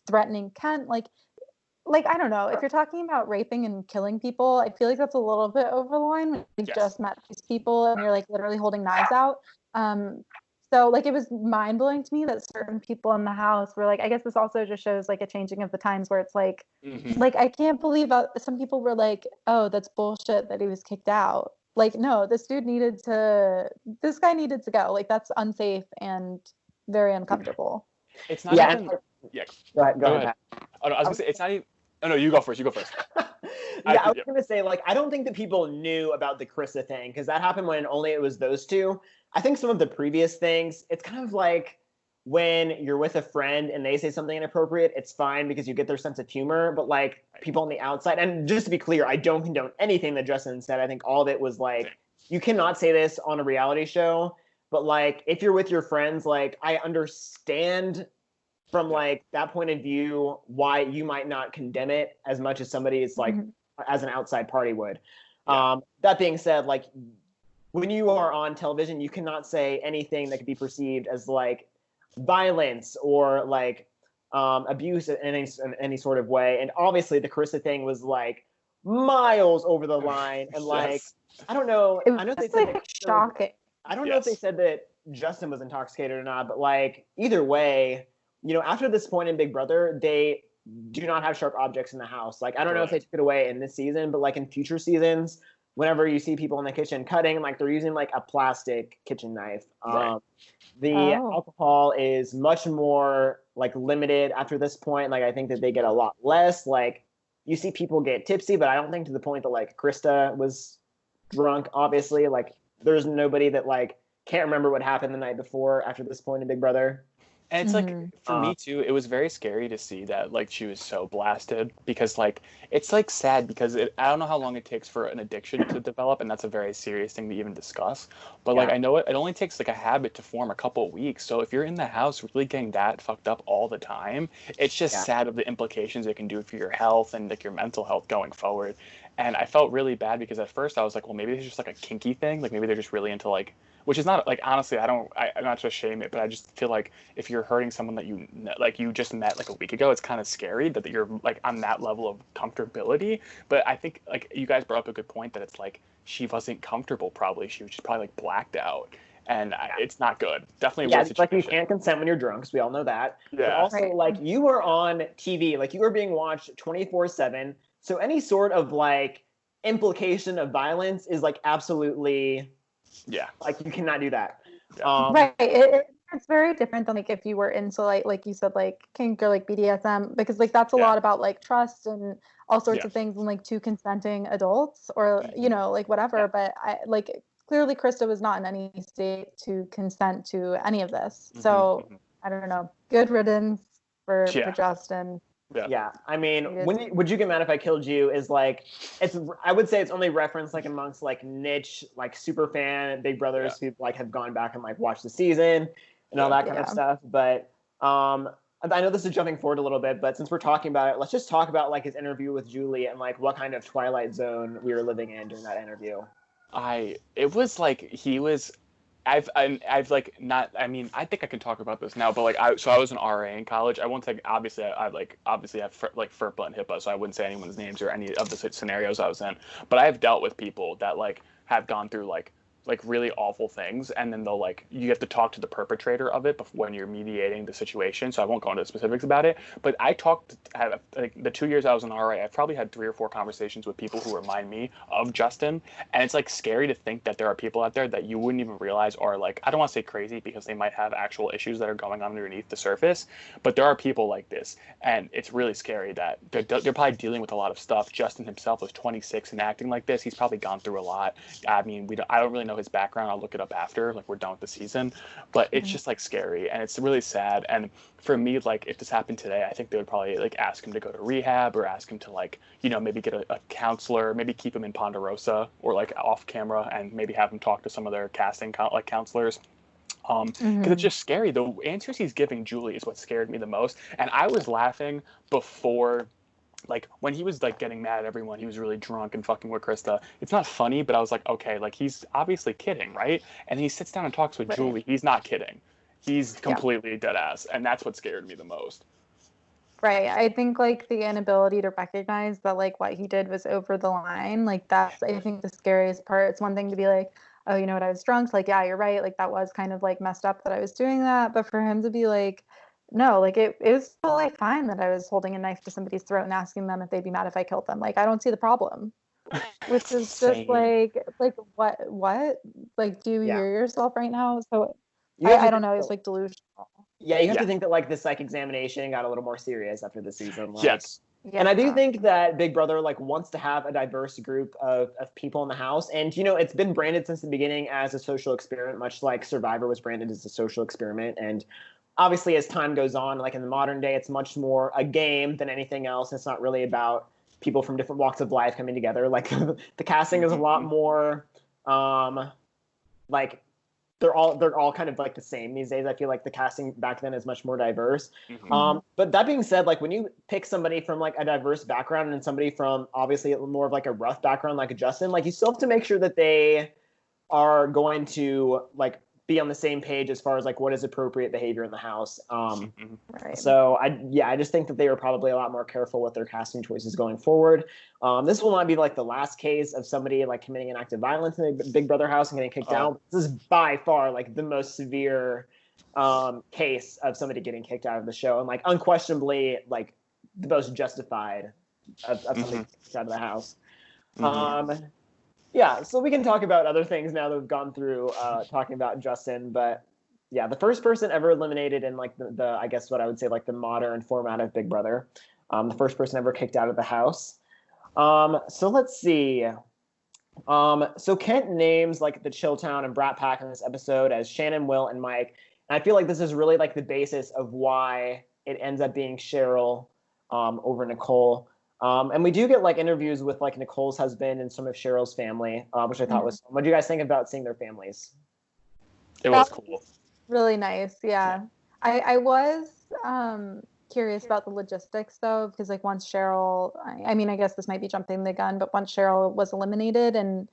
threatening Kent, like I don't know, if you're talking about raping and killing people, I feel like that's a little bit over the line. When you just met these people and you're like literally holding knives out. So like it was mind blowing to me that certain people in the house were like, I guess this also just shows like a changing of the times where it's like, like I can't believe some people were like, oh, that's bullshit that he was kicked out. Like, no, this guy needed to go. Like that's unsafe and very uncomfortable. It's not even. Yeah. Go ahead. Oh no, I was gonna say it's not even. Oh no, you go first. I was gonna say, like, I don't think that people knew about the Krista thing because that happened when only it was those two. I think some of the previous things, it's kind of like when you're with a friend and they say something inappropriate, it's fine because you get their sense of humor. But like people on the outside, and just to be clear, I don't condone anything that Justin said. I think all of it was like, you cannot say this on a reality show. But like, if you're with your friends, like I understand from like that point of view why you might not condemn it as much as somebody is like as an outside party would. That being said, like when you are on television, you cannot say anything that could be perceived as like violence or like abuse in any sort of way. And obviously the Carissa thing was like miles over the line. And like, I don't know. I know they said like shocking. I don't know if they said that Justin was intoxicated or not, but like either way, you know, after this point in Big Brother, they do not have sharp objects in the house. Like, I don't know if they took it away in this season, but like in future seasons, whenever you see people in the kitchen cutting, like they're using like a plastic kitchen knife. The alcohol is much more like limited after this point. Like, I think that they get a lot less. Like, you see people get tipsy, but I don't think to the point that like Krista was drunk, obviously. Like, there's nobody that like can't remember what happened the night before after this point in Big Brother. And it's like, for me too, it was very scary to see that like she was so blasted because like, it's like sad because I don't know how long it takes for an addiction to develop. And that's a very serious thing to even discuss. But like, I know it only takes like a habit to form a couple of weeks. So if you're in the house really getting that fucked up all the time, it's just sad of the implications it can do for your health and like your mental health going forward. And I felt really bad because at first I was like, well, maybe it's just like a kinky thing. Like maybe they're just really into like, which is not like, honestly, I'm not to shame it, but I just feel like if you're hurting someone that you just met like a week ago, it's kind of scary that you're like on that level of comfortability. But I think like you guys brought up a good point that it's like she wasn't comfortable probably. She was just probably like blacked out. and it's not good. Definitely Yeah, a weird it's like you situation. can't consent when you're drunk, so we all know that. But Yeah. also, Right. like, you are on TV, like, you are being watched 24/7. So any sort of, like, implication of violence is, like, absolutely, Yeah. like, you cannot do that. Yeah. Right. It's very different than like if you were into like you said, like kink or like BDSM, because like that's a Yeah. lot about like trust and all sorts Yeah. of things and like two consenting adults or Mhm. like whatever. Yeah. But I like clearly Krista was not in any state to consent to any of this. Mhm. So Mhm. I don't know. Good riddance for Yeah. Justin. Yeah. Yeah, I mean, Needed. Would You Get Mad If I Killed You is like, I would say it's only referenced like amongst like niche, like super fan Big Brothers who like have gone back and like watched the season and all that kind of Yeah. stuff. But I know this is jumping forward a little bit, but since we're talking about it, let's just talk about like his interview with Julie and like what kind of Twilight Zone we were living in during that interview. It was like he was. I've like not. I mean, I think I can talk about this now, but like I was an RA in college. I won't say obviously. I like obviously have like FERPA and HIPAA, so I wouldn't say anyone's names or any of the scenarios I was in. But I have dealt with people that like have gone through like really awful things, and then they'll like you have to talk to the perpetrator of it before, when you're mediating the situation. So I won't go into the specifics about it. But I talked have like the 2 years I was an RA, I've probably had 3 or 4 conversations with people who remind me of Justin, and it's like scary to think that there are people out there that you wouldn't even realize are like, I don't want to say crazy because they might have actual issues that are going on underneath the surface, but there are people like this, and it's really scary that they're probably dealing with a lot of stuff. Justin himself was 26 and acting like this. He's probably gone through a lot. I mean, I don't really know his background. I'll look it up after, like we're done with the season, but it's just like scary and it's really sad. And for me, like if this happened today, I think they would probably like ask him to go to rehab or ask him to like, maybe get a counselor, maybe keep him in Ponderosa or like off camera and maybe have him talk to some of their casting like counselors. Because it's just scary. The answers he's giving Julie is what scared me the most. And I was laughing before, like when he was like getting mad at everyone, he was really drunk and fucking with Krista. It's not funny, but I was like, okay, like he's obviously kidding, right? And he sits down and talks with Julie. He's not kidding. He's completely dead ass, and that's what scared me the most. Right. I think like the inability to recognize that like what he did was over the line, like that's I think the scariest part. It's one thing to be like, oh, you know what, I was drunk. Like, yeah, you're right. Like that was kind of like messed up that I was doing that. But for him to be like, no, like it was totally fine that I was holding a knife to somebody's throat and asking them if they'd be mad if I killed them. Like I don't see the problem. Which is just like what? Like, do you Yeah. hear yourself right now? So You have to I don't think know, it's that- like delusional. Yeah, you have to think that like the psych examination got a little more serious after the season. Like, Yes. Yeah. And I do think that Big Brother like wants to have a diverse group of people in the house. And it's been branded since the beginning as a social experiment, much like Survivor was branded as a social experiment. And obviously as time goes on, like in the modern day, it's much more a game than anything else. It's not really about people from different walks of life coming together. Like the casting is a lot more like they're all kind of like the same these days. I feel like the casting back then is much more diverse. But that being said, like when you pick somebody from like a diverse background and somebody from obviously more of like a rough background like a Justin, like you still have to make sure that they are going to like be on the same page as far as like what is appropriate behavior in the house. Right. So I just think that they were probably a lot more careful with their casting choices going forward. This will not be like the last case of somebody like committing an act of violence in a Big Brother house and getting kicked out. This is by far like the most severe case of somebody getting kicked out of the show, and like unquestionably like the most justified of somebody kicked out of the house. Yeah, so we can talk about other things now that we've gone through talking about Justin, but yeah, the first person ever eliminated in like the I guess what I would say like the modern format of Big Brother, the first person ever kicked out of the house. So let's see. So Kent names like the Chilltown and Brat Pack in this episode as Shannon, Will, and Mike, and I feel like this is really like the basis of why it ends up being Cheryl over Nicole. And we do get like interviews with like Nicole's husband and some of Cheryl's family, which I thought was. What do you guys think about seeing their families? It was cool. Really nice, yeah. I was curious about the logistics though, because like once Cheryl, I mean, I guess this might be jumping the gun, but once Cheryl was eliminated and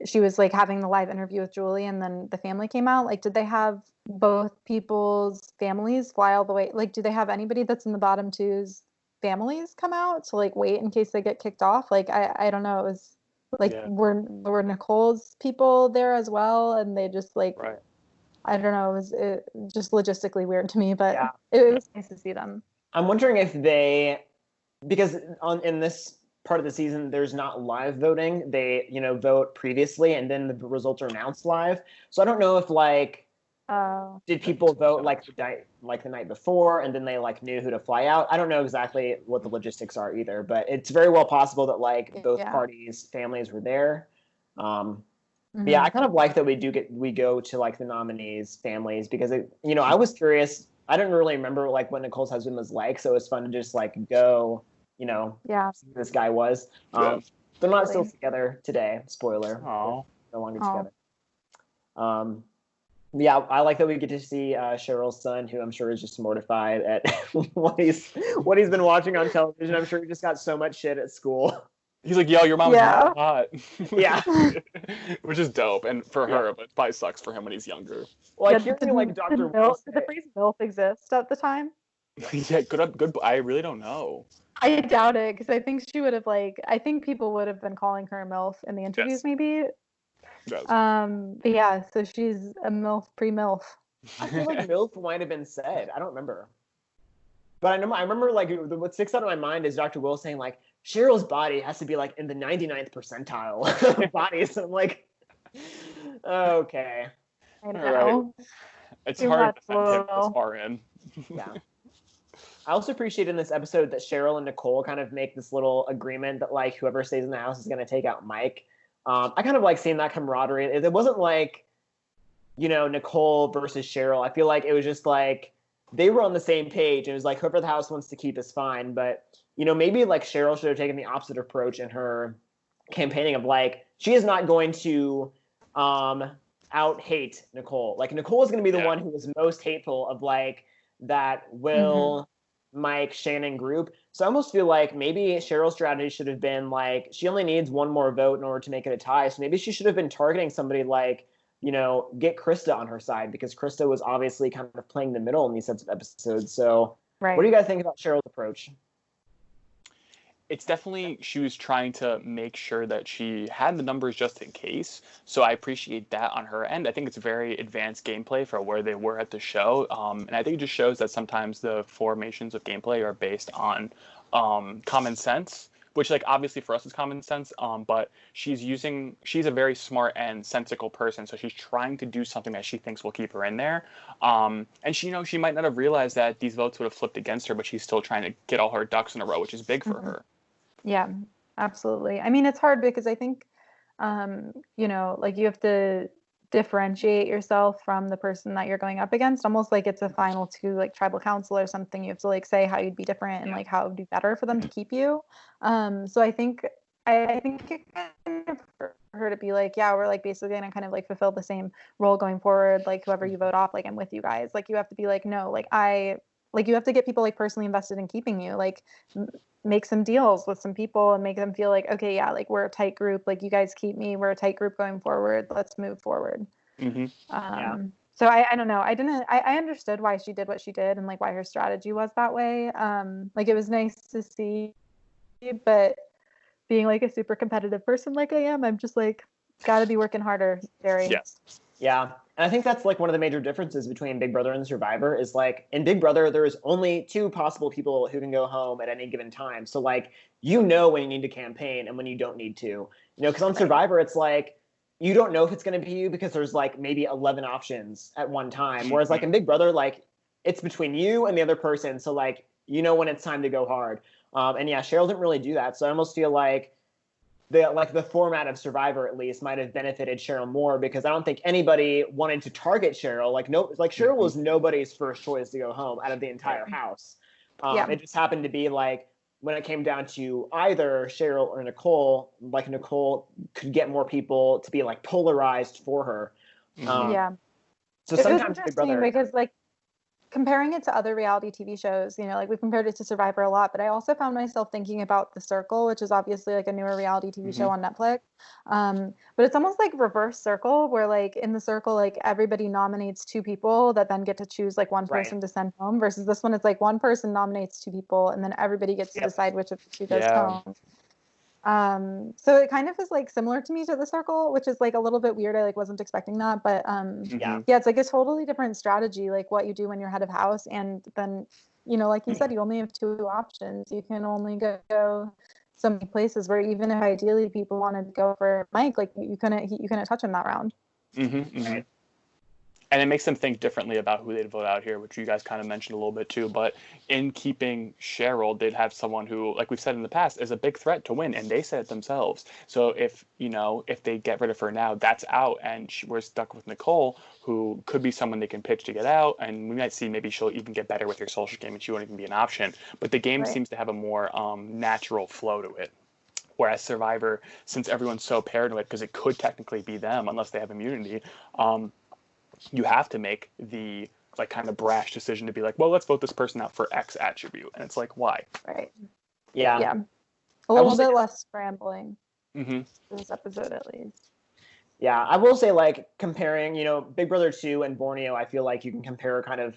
she was like having the live interview with Julie, and then the family came out, like, did they have both people's families fly all the way? Like, do they have anybody that's in the bottom two's families come out to like wait in case they get kicked off? Like, I don't know. It was like were Nicole's people there as well, and they just like I don't know, it just logistically weird to me, but Yeah. it was nice to see them. I'm wondering if because in this part of the season, there's not live voting. They, vote previously and then the results are announced live. So I don't know if did people vote the night before and then they knew who to fly out? I don't know exactly what the logistics are either, but it's very well possible that both parties' families were there. Yeah, I kind of like that we go to the nominees' families because I was curious. I didn't really remember what Nicole's husband was like, so it was fun to just go, see who this guy was. They're not still together today. Spoiler. Oh, no longer together. Yeah, I like that we get to see Cheryl's son, who I'm sure is just mortified at what he's been watching on television. I'm sure he just got so much shit at school. He's like, yo, your mom's not hot. Yeah. Which is dope. And for her, but it probably sucks for him when he's younger. Well, hearing Dr. Will did the phrase MILF exist at the time? Yeah, good. I really don't know. I doubt it, because I think she would have I think people would have been calling her a MILF in the interviews, maybe. Yes. But yeah, so she's a MILF pre-MILF. I feel like MILF might have been said. I don't remember. But I remember what sticks out in my mind is Dr. Will saying Cheryl's body has to be in the 99th percentile of bodies. And I'm like, okay. I know. Right. It's hard to defend him this far in. Yeah. I also appreciate in this episode that Cheryl and Nicole kind of make this little agreement that whoever stays in the house is going to take out Mike. I kind of seeing that camaraderie. It wasn't Nicole versus Cheryl. I feel like it was just they were on the same page. It was whoever the house wants to keep is fine. But, maybe Cheryl should have taken the opposite approach in her campaigning of she is not going to out hate Nicole. Nicole is going to be the one who is most hateful of that Will, Mike, Shannon group. So I almost feel maybe Cheryl's strategy should have been she only needs one more vote in order to make it a tie. So maybe she should have been targeting somebody get Krista on her side, because Krista was obviously kind of playing the middle in these sets of episodes. So what do you guys think about Cheryl's approach? It's definitely, she was trying to make sure that she had the numbers just in case. So I appreciate that on her end. I think it's very advanced gameplay for where they were at the show. And I think it just shows that sometimes the formations of gameplay are based on common sense, which obviously for us is common sense. But she's a very smart and sensical person. So she's trying to do something that she thinks will keep her in there. And she might not have realized that these votes would have flipped against her, but she's still trying to get all her ducks in a row, which is big for her. Yeah, absolutely. I mean, it's hard because I think, you have to differentiate yourself from the person that you're going up against, almost like it's a final to tribal council or something. You have to say how you'd be different and how it would be better for them to keep you. So I think it kind of for her to be we're basically gonna kind of fulfill the same role going forward. Whoever you vote off, I'm with you guys. You have to be no, you have to get people personally invested in keeping you. Make some deals with some people and make them feel okay, yeah, we're a tight group. You guys keep me. We're a tight group going forward. Let's move forward. So I don't know. I understood why she did what she did and why her strategy was that way. It was nice to see, but being a super competitive person I am, I'm just gotta be working harder, Jerry. Yes. Yeah. And I think that's one of the major differences between Big Brother and Survivor is in Big Brother, there's only 2 possible people who can go home at any given time. So when you need to campaign and when you don't need to, because on Survivor, it's you don't know if it's going to be you because there's maybe 11 options at one time. Whereas in Big Brother, it's between you and the other person. So when it's time to go hard. And yeah, Cheryl didn't really do that. So I almost feel the format of Survivor at least might have benefited Cheryl more, because I don't think anybody wanted to target Cheryl. Cheryl was nobody's first choice to go home out of the entire house. It just happened to be when it came down to either Cheryl or Nicole, Nicole could get more people to be polarized for her. So sometimes Big Brother, because comparing it to other reality TV shows, we've compared it to Survivor a lot, but I also found myself thinking about The Circle, which is obviously a newer reality TV show on Netflix. But it's almost reverse Circle, where in The Circle, everybody nominates 2 people that then get to choose one person to send home, versus this one, it's one person nominates 2 people and then everybody gets to decide which of the 2 goes home. So it kind of is like similar to Me to the Circle, which is like a little bit weird. I like wasn't expecting that, but Yeah. yeah, it's like a totally different strategy, like what you do when you're head of house, and then like you said, you only have two options. You can only go so many places where even if ideally people wanted to go for Mike, like you couldn't touch him that round. Right. And it makes them think differently about who they'd vote out here, which you guys kind of mentioned a little bit too. But in keeping Cheryl, they'd have someone who, like we've said in the past, is a big threat to win, and they said it themselves. So if they get rid of her now, that's out, and we're stuck with Nicole, who could be someone they can pitch to get out, and we might see maybe she'll even get better with her social game, and she won't even be an option. But the game seems to have a more natural flow to it. Whereas Survivor, since everyone's so paranoid, because it could technically be them unless they have immunity, you have to make the like kind of brash decision to be like, well, let's vote this person out for X attribute. And it's like, why? Right. Yeah. Yeah. A little bit less scrambling this episode, at least. Yeah, I will say, like, comparing, Big Brother 2 and Borneo, I feel like you can compare kind of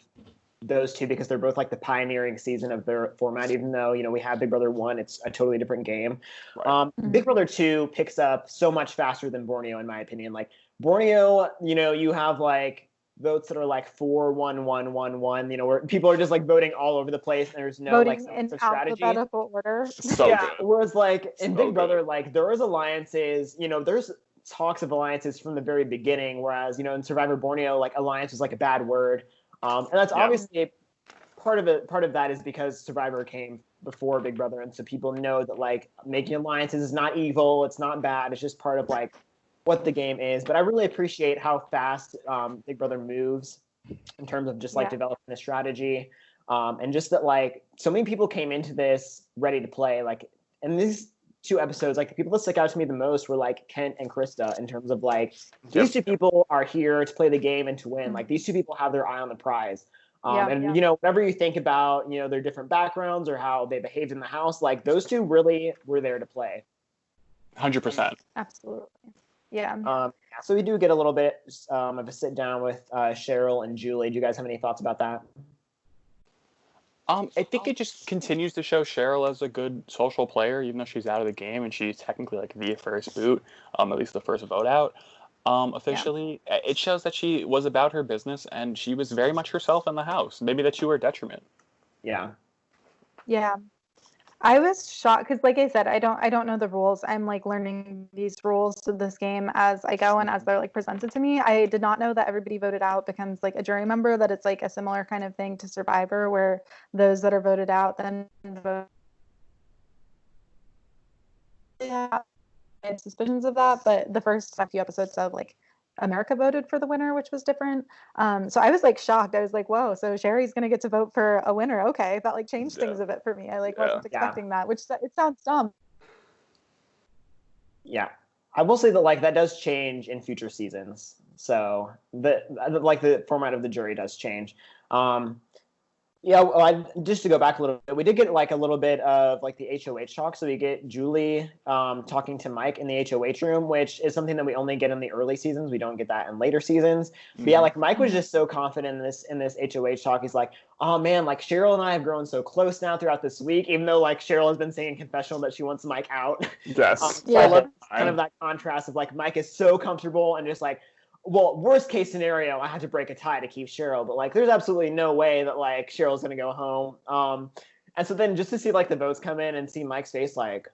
those two because they're both like the pioneering season of their format, even though, we have Big Brother 1, it's a totally different game. Right. Big Brother 2 picks up so much faster than Borneo, in my opinion. Like, Borneo, you have like votes that are like 4-1-1-1-1, where people are just like voting all over the place and there's no voting like in strategy. Alphabetical order. So yeah. Good. Whereas like in Big Brother, Good. like there is alliances, there's talks of alliances from the very beginning, whereas, in Survivor Borneo, like alliance is like a bad word. And that's obviously part of that is because Survivor came before Big Brother. And so people know that like making alliances is not evil. It's not bad. It's just part of like what the game is. But I really appreciate how fast Big Brother moves in terms of just like developing the strategy. And just that like so many people came into this ready to play. Like in these two episodes, like the people that stick out to me the most were like Kent and Krista in terms of like these two people are here to play the game and to win. Like these two people have their eye on the prize. Whatever you think about, their different backgrounds or how they behaved in the house, like those two really were there to play. 100%. Absolutely. Yeah. So we do get a little bit of a sit down with Cheryl and Julie. Do you guys have any thoughts about that? I think it just continues to show Cheryl as a good social player, even though she's out of the game and she's technically like the first boot, at least the first vote out. Officially, it shows that she was about her business and she was very much herself in the house. Maybe that to her detriment. Yeah. Yeah. I was shocked because, like I said, I don't know the rules. I'm like learning these rules to this game as I go and as they're like presented to me. I did not know that everybody voted out becomes like a jury member. That it's like a similar kind of thing to Survivor, where those that are voted out then vote. Yeah, I had suspicions of that, but the first few episodes of like America voted for the winner, which was different. So I was like shocked. I was like, whoa, so Sherry's gonna get to vote for a winner. Okay, that like changed things a bit for me. I like wasn't expecting that, which it sounds dumb. Yeah, I will say that like that does change in future seasons. So the format of the jury does change. Just to go back a little bit, we did get like a little bit of like the HOH talk. So we get Julie talking to Mike in the HOH room, which is something that we only get in the early seasons. We don't get that in later seasons. But yeah, like Mike was just so confident in this HOH talk. He's like, oh man, like Cheryl and I have grown so close now throughout this week, even though like Cheryl has been saying in confessional that she wants Mike out. Yes. I love kind of that contrast of like Mike is so comfortable and just like, well, worst case scenario, I had to break a tie to keep Cheryl, but like, there's absolutely no way that like Cheryl's gonna go home. And so then just to see like the votes come in and see Mike's face like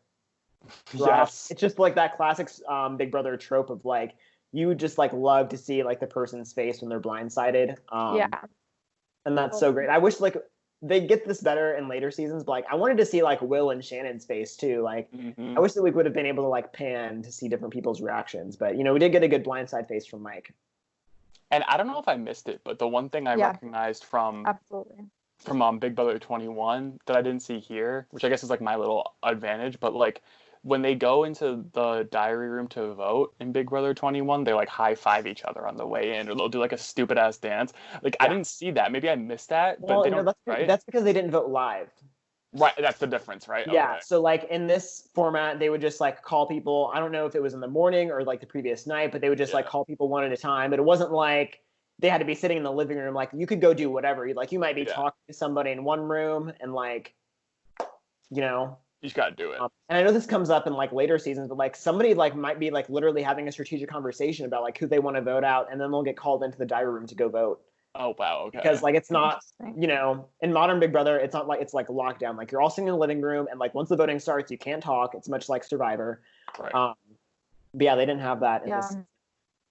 drop, it's just like that classic Big Brother trope of like you would just like love to see like the person's face when they're blindsided. And that's so great. I wish like they get this better in later seasons, but like I wanted to see like Will and Shannon's face too. Like I wish that we would have been able to like pan to see different people's reactions, but we did get a good blindside face from Mike. And I don't know if I missed it, but the one thing I recognized from Big Brother 21 that I didn't see here, which I guess is like my little advantage, but like when they go into the diary room to vote in Big Brother 21, they like high five each other on the way in, or they'll do like a stupid ass dance. Like I didn't see that. Maybe I missed that. But they don't, that's because they didn't vote live. Right, that's the difference, right? Yeah. Okay. So like in this format, they would just like call people. I don't know if it was in the morning or like the previous night, but they would just like call people one at a time. But it wasn't like they had to be sitting in the living room. Like you could go do whatever. Like you might be talking to somebody in one room and like, You just gotta do it. And I know this comes up in like later seasons, but like somebody like might be like literally having a strategic conversation about like who they want to vote out, and then they'll get called into the diary room to go vote. Oh wow, okay. Because like it's not, you know, in modern Big Brother, it's not like it's like lockdown. Like you're all sitting in the living room, and like once the voting starts, you can't talk. It's much like Survivor. Right. But yeah, they didn't have that in this.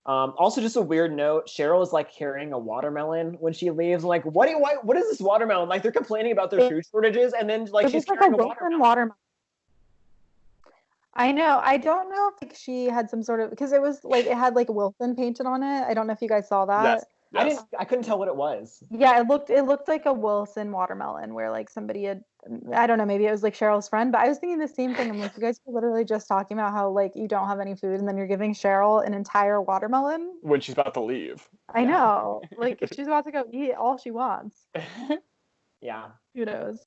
Also, just a weird note: Cheryl is like carrying a watermelon when she leaves. Like, what is this watermelon? Like, they're complaining about their food shortages, and then like she's like carrying a watermelon. I know. I don't know if like, she had some sort of, because it was like it had like Wilson painted on it. I don't know if you guys saw that. Yes. I couldn't tell what it was. Yeah, it looked like a Wilson watermelon where like somebody had, I don't know, maybe it was like Cheryl's friend, but I was thinking the same thing. I'm like, you guys were literally just talking about how like you don't have any food, and then you're giving Cheryl an entire watermelon when she's about to leave. I know. Like she's about to go eat all she wants. Yeah. Who knows?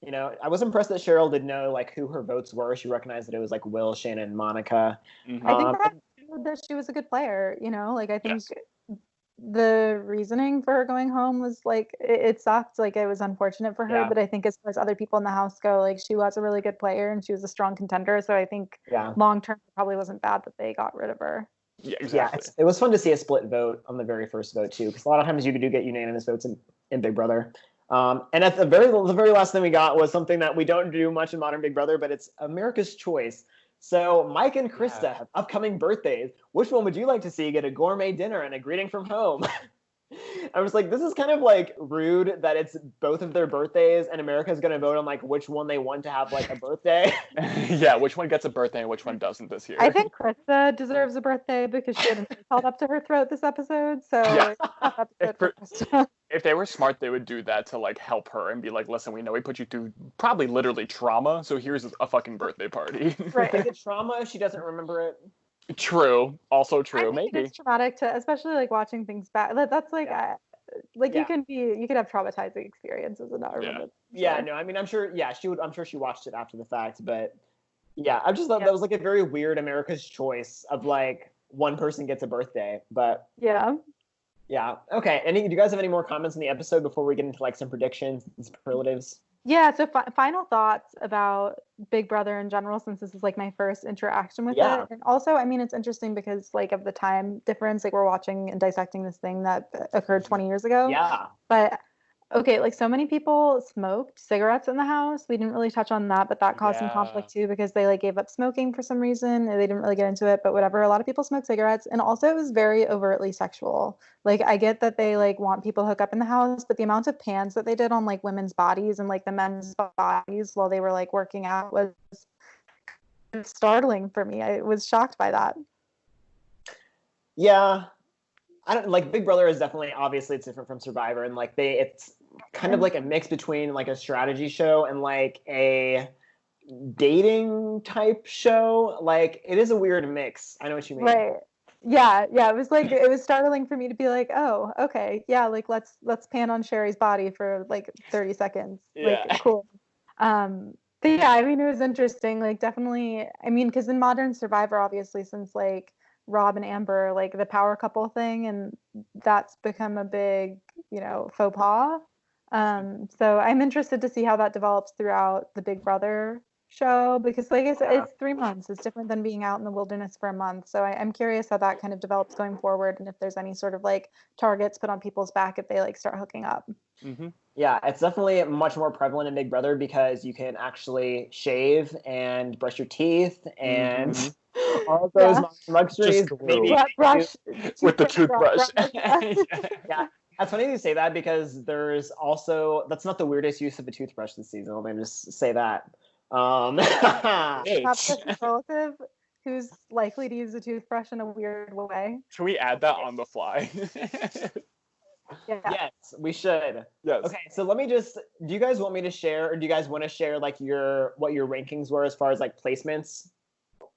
You know, I was impressed that Cheryl did know like who her votes were. She recognized that it was like Will, Shannon, Monica. Mm-hmm. I think that showed that she was a good player. You know, like I think the reasoning for her going home was like it sucked. Like it was unfortunate for her, but I think as far as other people in the house go, like she was a really good player and she was a strong contender. So I think long term it probably wasn't bad that they got rid of her. Yeah, exactly. Yeah, it was fun to see a split vote on the very first vote too, because a lot of times you do get unanimous votes in Big Brother. And at the very last thing we got was something that we don't do much in modern Big Brother, but it's America's Choice. So Mike and Krista have upcoming birthdays. Which one would you like to see get a gourmet dinner and a greeting from home? I was like, this is kind of like rude that it's both of their birthdays and America's going to vote on like which one they want to have like a birthday. Yeah, which one gets a birthday and which one doesn't this year. I think Krista deserves a birthday because she had a held up to her throat this episode. So if they were smart, they would do that to like help her and be like, listen, we know we put you through probably literally trauma, so here's a fucking birthday party. Right. Is it trauma if she doesn't remember it? True. Also true. I think Maybe it's traumatic to, especially like watching things back. That's like, you could have traumatizing experiences and not remember. Yeah. No, I mean, I'm sure. Yeah, she would. I'm sure she watched it after the fact, but yeah, I just thought that was like a very weird America's Choice of like one person gets a birthday, but yeah. Okay. Do you guys have any more comments on the episode before we get into like some predictions and superlatives? Yeah, so final thoughts about Big Brother in general, since this is like my first interaction with it. And also, I mean, it's interesting because like of the time difference, like we're watching and dissecting this thing that occurred 20 years ago. Yeah. But okay, like so many people smoked cigarettes in the house. We didn't really touch on that, but that caused some conflict too because they like gave up smoking for some reason. They didn't really get into it, but whatever. A lot of people smoke cigarettes, and also it was very overtly sexual. Like I get that they like want people to hook up in the house, but the amount of pans that they did on like women's bodies and like the men's bodies while they were like working out was startling for me. I was shocked by that. Yeah. I don't like Big Brother is definitely obviously it's different from Survivor, and like it's kind of like a mix between like a strategy show and like a dating type show. Like it is a weird mix. I know what you mean. Right. Yeah. It was like it was startling for me to be like, oh, okay, yeah, like let's pan on Sherry's body for like 30 seconds. Yeah. Like cool. But yeah, I mean it was interesting. Like definitely, I mean, because in modern Survivor, obviously, since like Rob and Amber, like the power couple thing, and that's become a big, faux pas. So I'm interested to see how that develops throughout the Big Brother show, because like I said, it's 3 months. It's different than being out in the wilderness for a month. So I'm curious how that kind of develops going forward, and if there's any sort of like targets put on people's back if they like start hooking up. Mm-hmm. Yeah, it's definitely much more prevalent in Big Brother because you can actually shave and brush your teeth and all of those luxuries. Maybe brush with the toothbrush. Yeah. That's funny you say that because there's also, that's not the weirdest use of a toothbrush this season. Let me just say that. That's a superlative who's likely to use a toothbrush in a weird way. Can we add that on the fly? Yeah. Yes, we should. Yes. Okay, so let me just, do you guys want me to share, or do you guys want to share like what your rankings were as far as like placements?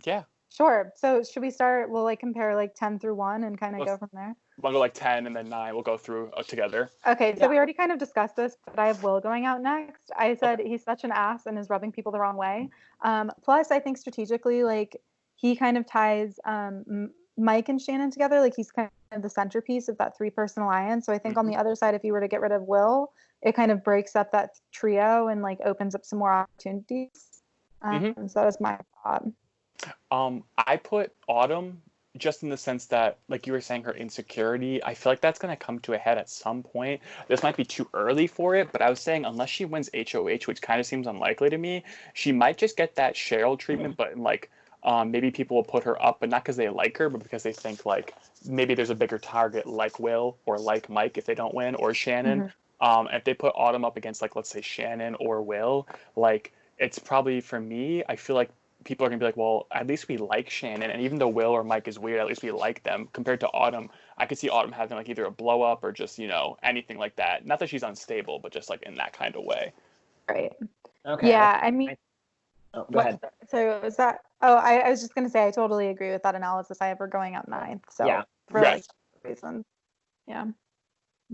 Yeah. Sure. So should we start, we'll like compare like 10 through 1 and kind of go from there? We'll go like 10 and then 9. We'll go through together. Okay, so we already kind of discussed this, but I have Will going out next. I said he's such an ass and is rubbing people the wrong way. Plus, I think strategically, like he kind of ties Mike and Shannon together. Like he's kind of the centerpiece of that 3-person alliance. So I think on the other side, if you were to get rid of Will, it kind of breaks up that trio and like opens up some more opportunities. So that was my thought. I put Autumn just in the sense that, like you were saying, her insecurity, I feel like that's going to come to a head at some point. This might be too early for it, but I was saying unless she wins HOH, which kind of seems unlikely to me, she might just get that Cheryl treatment, but in like, maybe people will put her up, but not because they like her, but because they think like maybe there's a bigger target like Will or like Mike if they don't win, or Shannon. If they put Autumn up against, like, let's say Shannon or Will, like, it's probably, for me, I feel like people are gonna be like, well, at least we like Shannon, and even though Will or Mike is weird, at least we like them. Compared to Autumn, I could see Autumn having like either a blow up or just, you know, anything like that. Not that she's unstable, but just like in that kind of way. Right. Okay. Yeah, I mean, go ahead. So is that? Oh, I was just gonna say I totally agree with that analysis. I have her going out ninth. So Yeah. for like reasons. Yeah.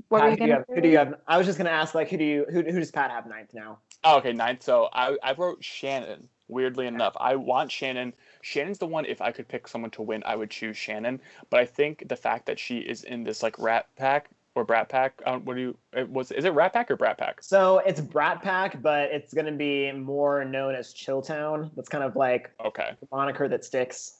What Pat, were you gonna who do you have? I was just gonna ask, like, who does Pat have ninth now? Oh, okay, ninth. So I wrote Shannon. Weirdly enough, I want Shannon. Shannon's the one. If I could pick someone to win, I would choose Shannon. But I think the fact that she is in this like Rat Pack or Brat Pack. Is it Rat Pack or Brat Pack? So it's Brat Pack, but it's gonna be more known as Chilltown. That's kind of like the moniker that sticks.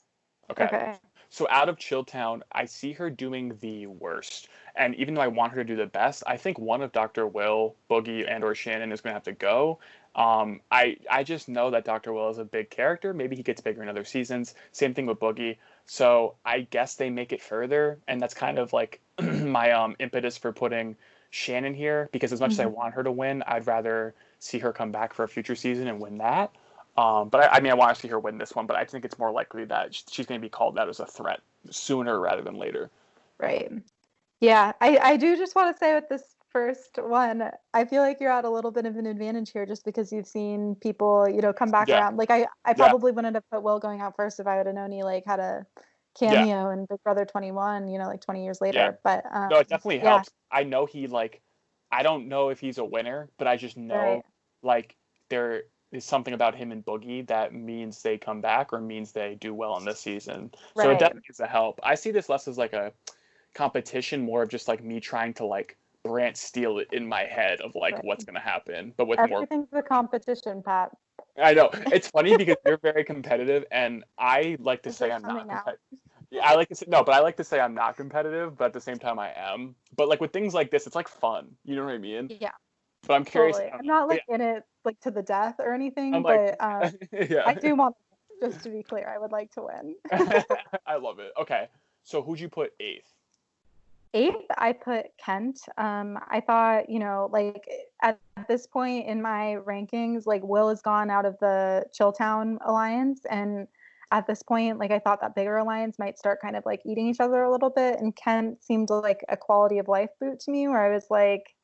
Okay. So out of Chilltown, I see her doing the worst. And even though I want her to do the best, I think one of Dr. Will, Boogie, and or Shannon is going to have to go. I just know that Dr. Will is a big character. Maybe he gets bigger in other seasons. Same thing with Boogie. So I guess they make it further. And that's kind of like my impetus for putting Shannon here. Because as much as I want her to win, I'd rather see her come back for a future season and win that. But I mean, I want to see her win this one, but I think it's more likely that she's going to be called out as a threat sooner rather than later. Right. Yeah, I do just want to say with this first one, I feel like you're at a little bit of an advantage here just because you've seen people, you know, come back around. Like I probably wouldn't have put Will going out first if I would have known he like had a cameo in Big Brother 21, you know, like 20 years later. Yeah. But no, it definitely helps. I know he I don't know if he's a winner, but I just know like there is something about him and Boogie that means they come back or means they do well in this season. So it definitely is a help. I see this less as like a competition, more of just like me trying to like Brant steal it in my head of like what's going to happen, but with everything's a competition, Pat. I know. It's funny because you're very competitive and I like to say I'm not competitive. Yeah, I like to say, no, but I like to say I'm not competitive, but at the same time I am. But like with things like this, it's like fun. You know what I mean? Yeah. But I'm curious. Totally. I'm not like in it like to the death or anything, but yeah. I do want, just to be clear, I would like to win. I love it. Okay. So who'd you put eighth? Eighth, I put Kent. I thought, you know, like at this point in my rankings, like Will is gone out of the Chilltown alliance. And at this point, like I thought that bigger alliance might start kind of like eating each other a little bit. And Kent seemed like a quality of life boot to me where I was like,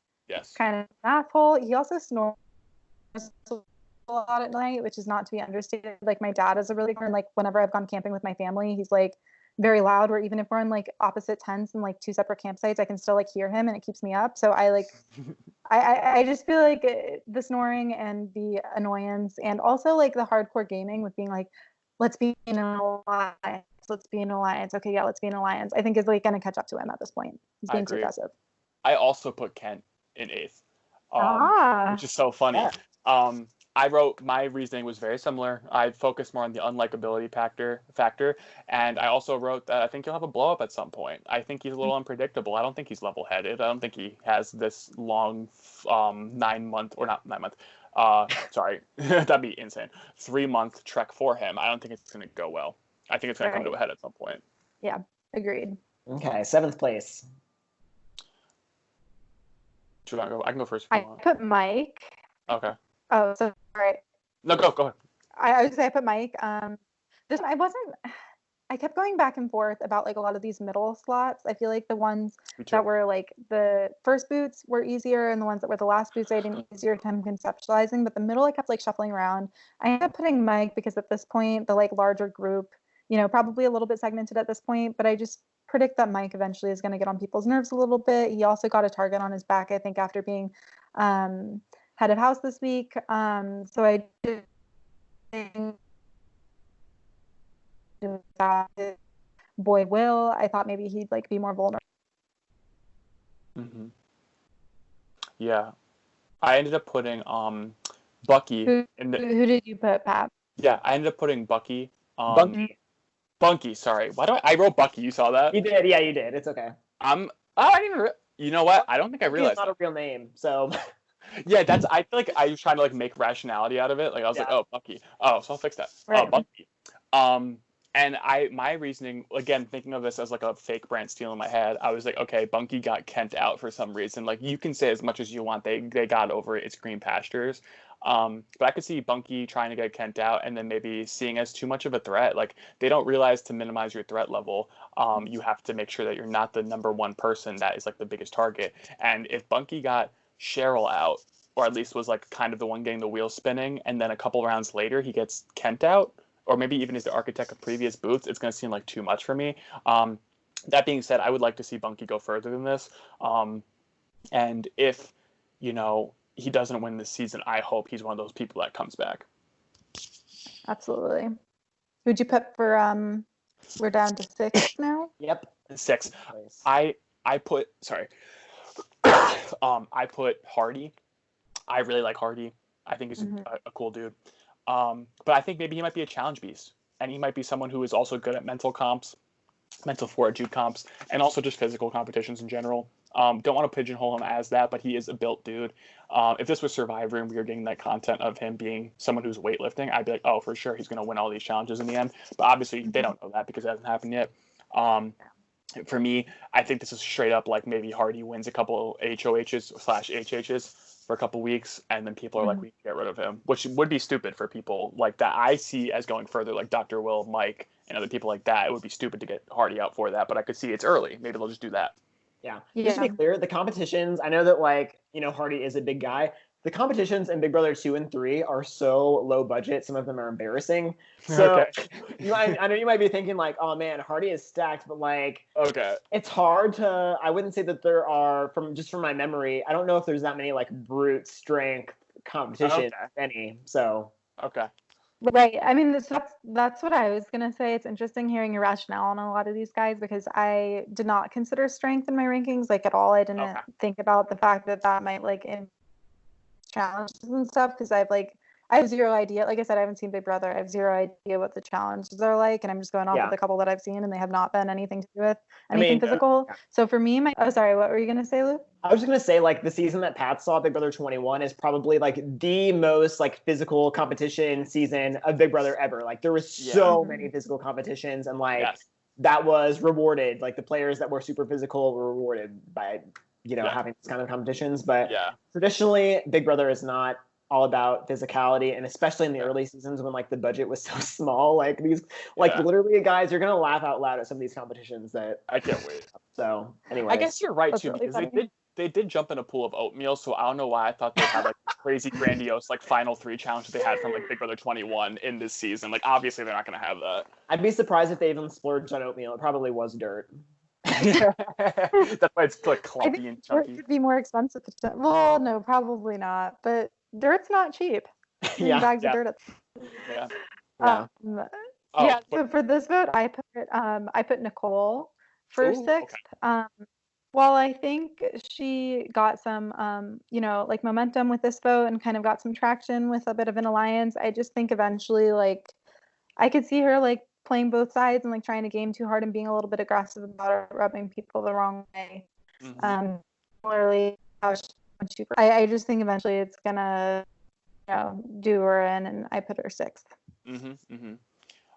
kind of an asshole. He also snores a lot at night, which is not to be understated. Like my dad is a really good, like whenever I've gone camping with my family, he's like very loud, where even if we're in like opposite tents and like two separate campsites, I can still like hear him and it keeps me up. So I like, I just feel like the snoring and the annoyance and also like the hardcore gaming with being like, let's be in an alliance. Let's be in an alliance. Okay, yeah, let's be in an alliance. I think is like going to catch up to him at this point. He's being too aggressive. I also put Kent in eighth, which is so funny. Yeah. I wrote, my reasoning was very similar. I focused more on the unlikability factor, and I also wrote that I think he'll have a blow up at some point. I think he's a little unpredictable. I don't think he's level headed. I don't think he has this long 9 month, or not 9 month. Sorry, that'd be insane. 3 month trek for him. I don't think it's going to go well. I think it's going to come to a head at some point. Yeah, agreed. Okay, seventh place. Should I go? I can go first if you want. I put Mike. Okay. Oh, so right. No, go ahead. I would say I put Mike. This I kept going back and forth about like a lot of these middle slots. I feel like the ones that were like the first boots were easier, and the ones that were the last boots I had an easier time conceptualizing. But the middle I kept like shuffling around. I ended up putting Mike because at this point the like larger group, you know, probably a little bit segmented at this point, but I just predict that Mike eventually is going to get on people's nerves a little bit. He also got a target on his back, I think, after being head of house this week. So I did think boy Will, I thought maybe he'd like be more vulnerable. Yeah, I ended up putting Bucky Who did you put, Pat? Yeah, I ended up putting Bucky. Bunky. Bunky, sorry. Why do I wrote Bucky, you saw that? You did, yeah, you did. It's okay. I didn't even, you know what? I don't think I Bunky is realized not that. a real name, so Yeah, I feel like I was trying to like make rationality out of it. Like I was like, yeah. oh, Bucky. Oh, so I'll fix that. Right. Bunky. And my reasoning, again, thinking of this as like a fake brand steal in my head, I was like, okay, Bunky got Kent out for some reason. Like you can say as much as you want, they got over it. It's green pastures. But I could see Bunky trying to get Kent out and then maybe seeing as too much of a threat. Like they don't realize to minimize your threat level, you have to make sure that you're not the number one person that is like the biggest target. And if Bunky got Cheryl out, or at least was like kind of the one getting the wheel spinning, and then a couple rounds later he gets Kent out, or maybe even is the architect of previous booths, it's going to seem like too much for me. That being said, I would like to see Bunky go further than this. And if, he doesn't win this season, I hope he's one of those people that comes back. Absolutely. Who'd you put for, we're down to 6 now? Yep. 6. I put Hardy. I really like Hardy. I think he's a cool dude. But I think maybe he might be a challenge beast, and he might be someone who is also good at mental fortitude comps, and also just physical competitions in general. Don't want to pigeonhole him as that, but he is a built dude. If this was Survivor and we were getting that content of him being someone who's weightlifting, I'd be like, oh, for sure, he's going to win all these challenges in the end. But obviously, they don't know that because it hasn't happened yet. For me, I think this is straight up like maybe Hardy wins a couple HOHs/HHs for a couple weeks, and then people are like, we can get rid of him, which would be stupid for people like that. I see as going further, like Dr. Will, Mike, and other people like that. It would be stupid to get Hardy out for that, but I could see it's early. Maybe they'll just do that. Yeah. Just to be clear, the competitions, I know that Hardy is a big guy. The competitions in Big Brother 2 and 3 are so low budget. Some of them are embarrassing. So I know you might be thinking like, oh man, Hardy is stacked, but it's hard to, I wouldn't say that there are, from my memory, I don't know if there's that many like brute strength competitions, any. So. Okay. Right. I mean, that's what I was going to say. It's interesting hearing your rationale on a lot of these guys because I did not consider strength in my rankings like at all. I didn't think about the fact that might like in challenges and stuff because I have zero idea. Like I said, I haven't seen Big Brother. I have zero idea what the challenges are like, and I'm just going off with a couple that I've seen, and they have not been anything to do with anything physical. So for me, sorry, what were you gonna say, Lou? I was just gonna say like the season that Pat saw, Big Brother 21, is probably like the most like physical competition season of Big Brother ever. Like there was so many physical competitions, and that was rewarded. Like the players that were super physical were rewarded by having these kind of competitions. But traditionally, Big Brother is not all about physicality, and especially in the early seasons when like the budget was so small, like these literally guys, you're gonna laugh out loud at some of these competitions that I can't wait. So anyway, I guess you're right too, really because they did jump in a pool of oatmeal, so I don't know why I thought they had like crazy grandiose like final 3 challenges they had from like Big Brother 21 in this season. Like obviously they're not gonna have that. I'd be surprised if they even splurged on oatmeal. It probably was dirt. That's why it's like clumpy and chunky. It could be more expensive. Well, no, probably not. But dirt's not cheap. Bags of dirt. So for this vote, I put Nicole for 6th. Okay. While I think she got some, like momentum with this vote and kind of got some traction with a bit of an alliance, I just think eventually, like, I could see her like playing both sides and like trying to game too hard and being a little bit aggressive about it, rubbing people the wrong way. Similarly, I just think eventually it's gonna, do her in, and I put her 6th.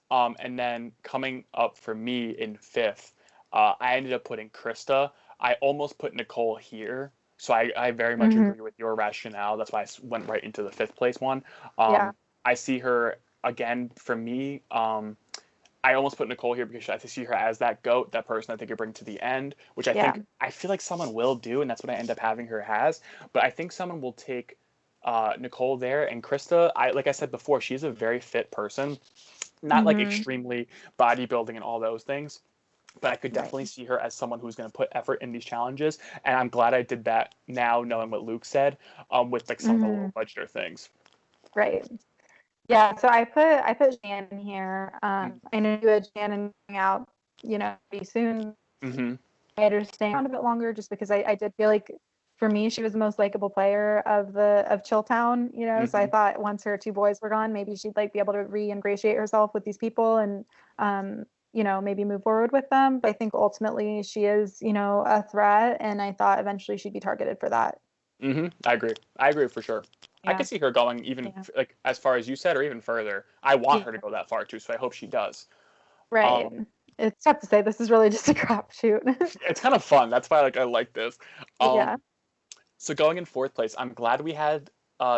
And then coming up for me in 5th, I ended up putting Krista. I almost put Nicole here, so I very much agree with your rationale. That's why I went right into the 5th place one. I see her again for me. I almost put Nicole here because I see her as that GOAT, that person I think you bring to the end, which I feel like someone will do, and that's what I end up having her as. But I think someone will take Nicole there, and Krista, like I said before, she's a very fit person, not like extremely bodybuilding and all those things. But I could definitely see her as someone who's going to put effort in these challenges, and I'm glad I did that now, knowing what Luke said, with like some of the low budgeter things. Right. Yeah. So I put Shannon here. I know you had Shannon coming out, pretty soon. I understand a bit longer, just because I did feel like for me, she was the most likable player of Chilltown, you know. So I thought once her two boys were gone, maybe she'd like be able to re-ingratiate herself with these people and you know, maybe move forward with them. But I think ultimately she is, you know, a threat, and I thought eventually she'd be targeted for that. I agree for sure. I could see her going even like as far as you said, or even further. I want her to go that far too, so I hope she does. Right. It's tough to say. This is really just a crapshoot. It's kind of fun. That's why I like this. Yeah. So going in fourth place, I'm glad we had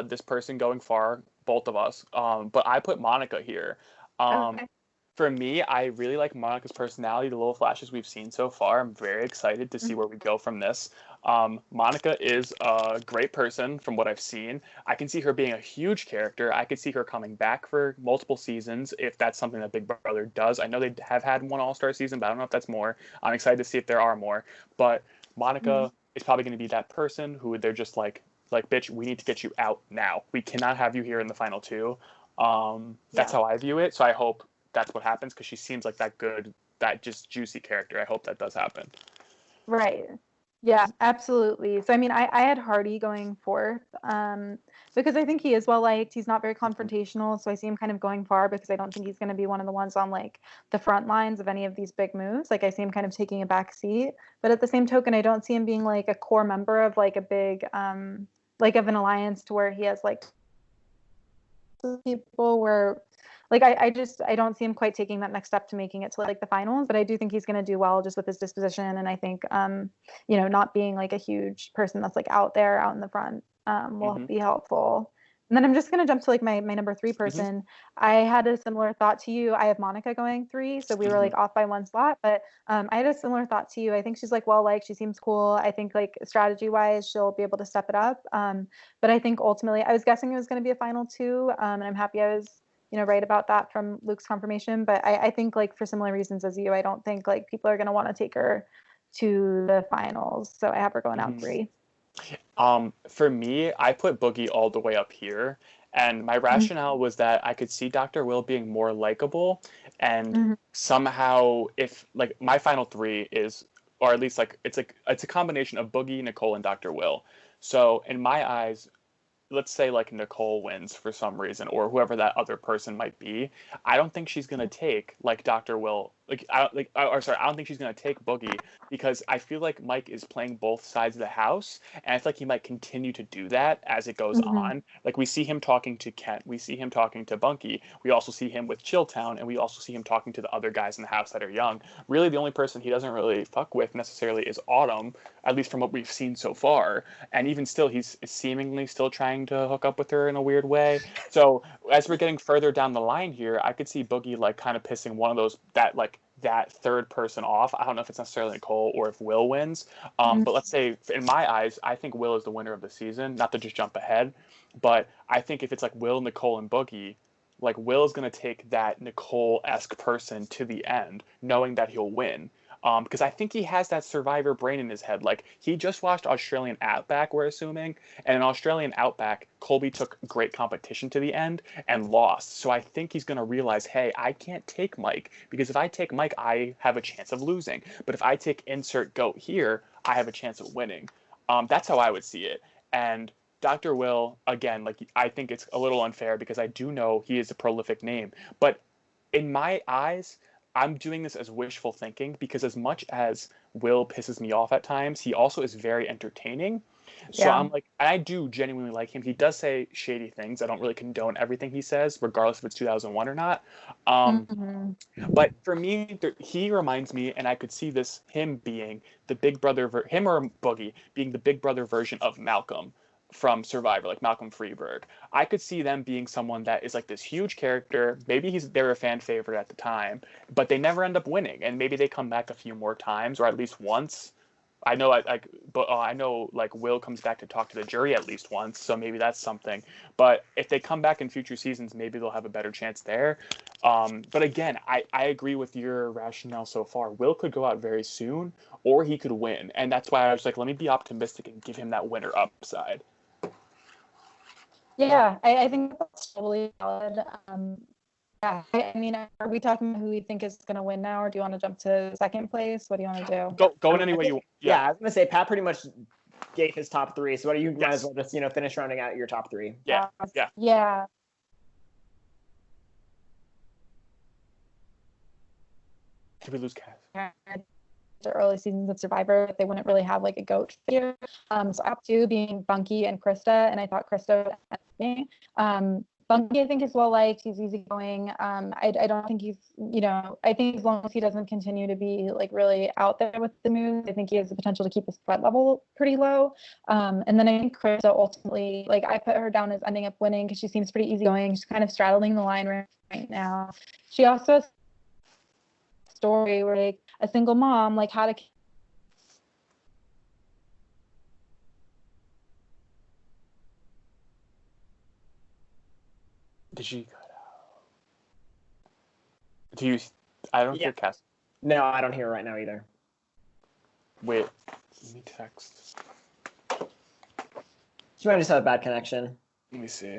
this person going far, both of us. But I put Monica here. Okay. For me, I really like Monica's personality, the little flashes we've seen so far. I'm very excited to see where we go from this. Monica is a great person from what I've seen. I can see her being a huge character. I could see her coming back for multiple seasons if that's something that Big Brother does. I know they have had one All-Star season, but I don't know if that's more. I'm excited to see if there are more. But Monica is probably going to be that person who they're just like, bitch, we need to get you out now. We cannot have you here in the final two. That's how I view it. So I hope that's what happens because she seems like that good, that just juicy character. I hope that does happen. Right. Yeah, absolutely. So, I mean, I had Hardy going fourth because I think he is well liked. He's not very confrontational. So I see him kind of going far because I don't think he's going to be one of the ones on like the front lines of any of these big moves. Like I see him kind of taking a back seat. But at the same token, I don't see him being like a core member of like a big, like of an alliance to where he has like people where like I don't see him quite taking that next step to making it to like the finals, but I do think he's going to do well just with his disposition, and I think you know, not being like a huge person that's like out there out in the front will be helpful. And then I'm just going to jump to like my number 3 person. I had a similar thought to you. I have Monica going 3, so we were like off by one slot, but I had a similar thought to you. I think she's like well liked. She seems cool. I think like strategy wise she'll be able to step it up. But I think ultimately I was guessing it was going to be a final 2, and I'm happy I was, you know, right about that from Luke's confirmation. But I think like for similar reasons as you, I don't think like people are going to want to take her to the finals. So I have her going out 3. For me, I put Boogie all the way up here. And my rationale was that I could see Dr. Will being more likable. And somehow if like my final 3 is, or at least like it's a combination of Boogie, Nicole, and Dr. Will. So in my eyes, let's say like Nicole wins for some reason, or whoever that other person might be. I don't think she's gonna take like Dr. Will. I don't think she's gonna take Boogie because I feel like Mike is playing both sides of the house, and I feel like he might continue to do that as it goes on. Like we see him talking to Kent, we see him talking to Bunky, we also see him with Chilltown, and we also see him talking to the other guys in the house that are young. Really, the only person he doesn't really fuck with necessarily is Autumn, at least from what we've seen so far. And even still, he's seemingly still trying to hook up with her in a weird way. So as we're getting further down the line here, I could see Boogie like kind of pissing one of those that third person off. I don't know if it's necessarily Nicole or if Will wins. But let's say in my eyes, I think Will is the winner of the season. Not to just jump ahead, but I think if it's like Will, Nicole, and Boogie, like Will is going to take that Nicole-esque person to the end, knowing that he'll win. Because I think he has that survivor brain in his head. Like, he just watched Australian Outback, we're assuming, and in Australian Outback, Colby took great competition to the end and lost. So I think he's going to realize, hey, I can't take Mike, because if I take Mike, I have a chance of losing. But if I take insert goat here, I have a chance of winning. That's how I would see it. And Dr. Will, again, like, I think it's a little unfair because I do know he is a prolific name. But in my eyes, I'm doing this as wishful thinking because as much as Will pisses me off at times, he also is very entertaining. So I'm like, I do genuinely like him. He does say shady things. I don't really condone everything he says, regardless if it's 2001 or not. But for me, he reminds me, and I could see this, him being the big brother, him or Boogie being the big brother version of Malcolm from Survivor, like Malcolm Freeberg. I could see them being someone that is like this huge character. Maybe they're a fan favorite at the time, but they never end up winning. And maybe they come back a few more times, or at least once. I know, I know, like Will comes back to talk to the jury at least once, so maybe that's something. But if they come back in future seasons, maybe they'll have a better chance there. But again, I agree with your rationale so far. Will could go out very soon, or he could win, and that's why I was like, let me be optimistic and give him that winner upside. Yeah, I think that's totally valid. Yeah, I mean, are we talking about who we think is going to win now, or do you want to jump to second place? What do you want to do? Go in any way you want. Yeah, I was going to say Pat pretty much gave his top 3. So what do you might as well just finish rounding out your top 3? Yeah. Yeah. Did we lose Cass? The early seasons of Survivor, they wouldn't really have like a goat figure. So top 2 being Bunky and Krista, and I thought Krista was me. Bunky, I think, is well liked. He's easygoing. I don't think he's, I think as long as he doesn't continue to be like really out there with the moves, I think he has the potential to keep his threat level pretty low. And then I think Krista ultimately, like I put her down as ending up winning because she seems pretty easygoing. She's kind of straddling the line right now. She also has a story where like a single mom like had a Did she cut out? I don't hear Cass. No, I don't hear it right now either. Wait, let me text. She might just have a bad connection. Let me see.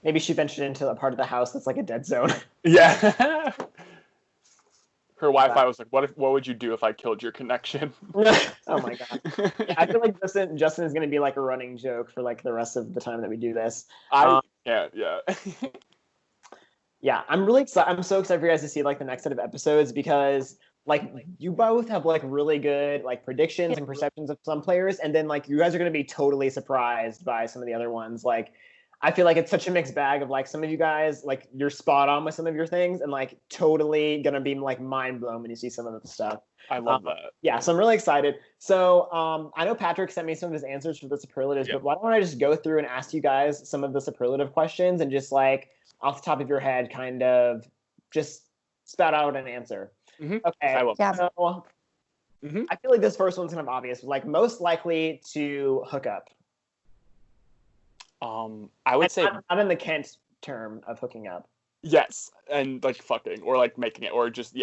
Maybe she ventured into a part of the house that's like a dead zone. Yeah. Her Wi-Fi was like, what would you do if I killed your connection? Oh my god. Yeah, I feel like Justin is going to be like a running joke for like the rest of the time that we do this. I can't, yeah. Yeah, I'm really excited. I'm so excited for you guys to see like the next set of episodes because like you both have like really good like predictions and perceptions of some players, and then like you guys are going to be totally surprised by some of the other ones. Like I feel like it's such a mixed bag of like some of you guys, like you're spot on with some of your things and like totally gonna be like mind blown when you see some of the stuff. I love that. Yeah, so I'm really excited. So I know Patrick sent me some of his answers for the superlatives, but why don't I just go through and ask you guys some of the superlative questions and just like off the top of your head kind of just spout out an answer. Mm-hmm. Okay. I will. Yeah. So I feel like this first one's kind of obvious. Like most likely to hook up. I would say not in the Kent term of hooking up. Yes, and like fucking or like making it or just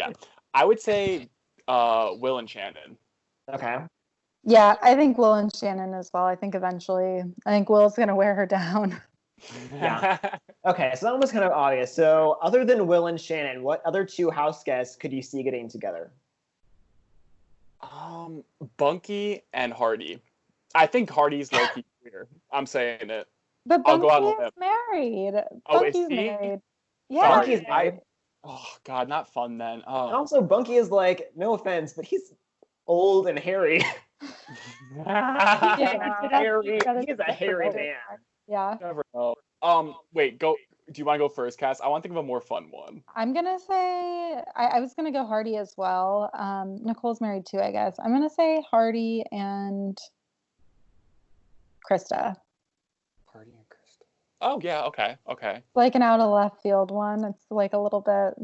I would say Will and Shannon. Okay. Yeah, I think Will and Shannon as well. I think Will's gonna wear her down. Yeah. Okay, so that one was kind of obvious. So other than Will and Shannon, what other 2 house guests could you see getting together? Bunky and Hardy. I think Hardy's low-key queer. I'm saying it. But I'll go out Bunky on is married. Oh, Bunky's is he? married. Yeah. Bunky's married. Oh God, not fun then. Oh. And also, Bunky is like, no offense, but he's old and hairy. He's a hairy man. Yeah. Never know. Wait, go. Do you want to go first, Cass? I want to think of a more fun one. I'm gonna say I was gonna go Hardy as well. Nicole's married too, I guess. I'm gonna say Hardy and Krista. Hardy and Krista. Oh yeah, okay. Like an out of left field one. It's like a little bit.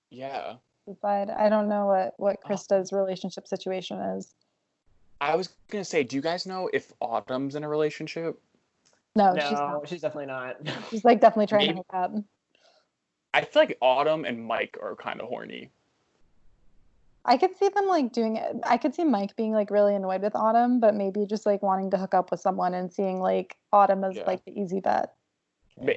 Yeah. But I don't know what Krista's relationship situation is. I was gonna say, do you guys know if Autumn's in a relationship? No, she's definitely not. She's like definitely trying to hook up. I feel like Autumn and Mike are kind of horny. I could see them like doing it. I could see Mike being like really annoyed with Autumn, but maybe just like wanting to hook up with someone and seeing like Autumn as like the easy bet.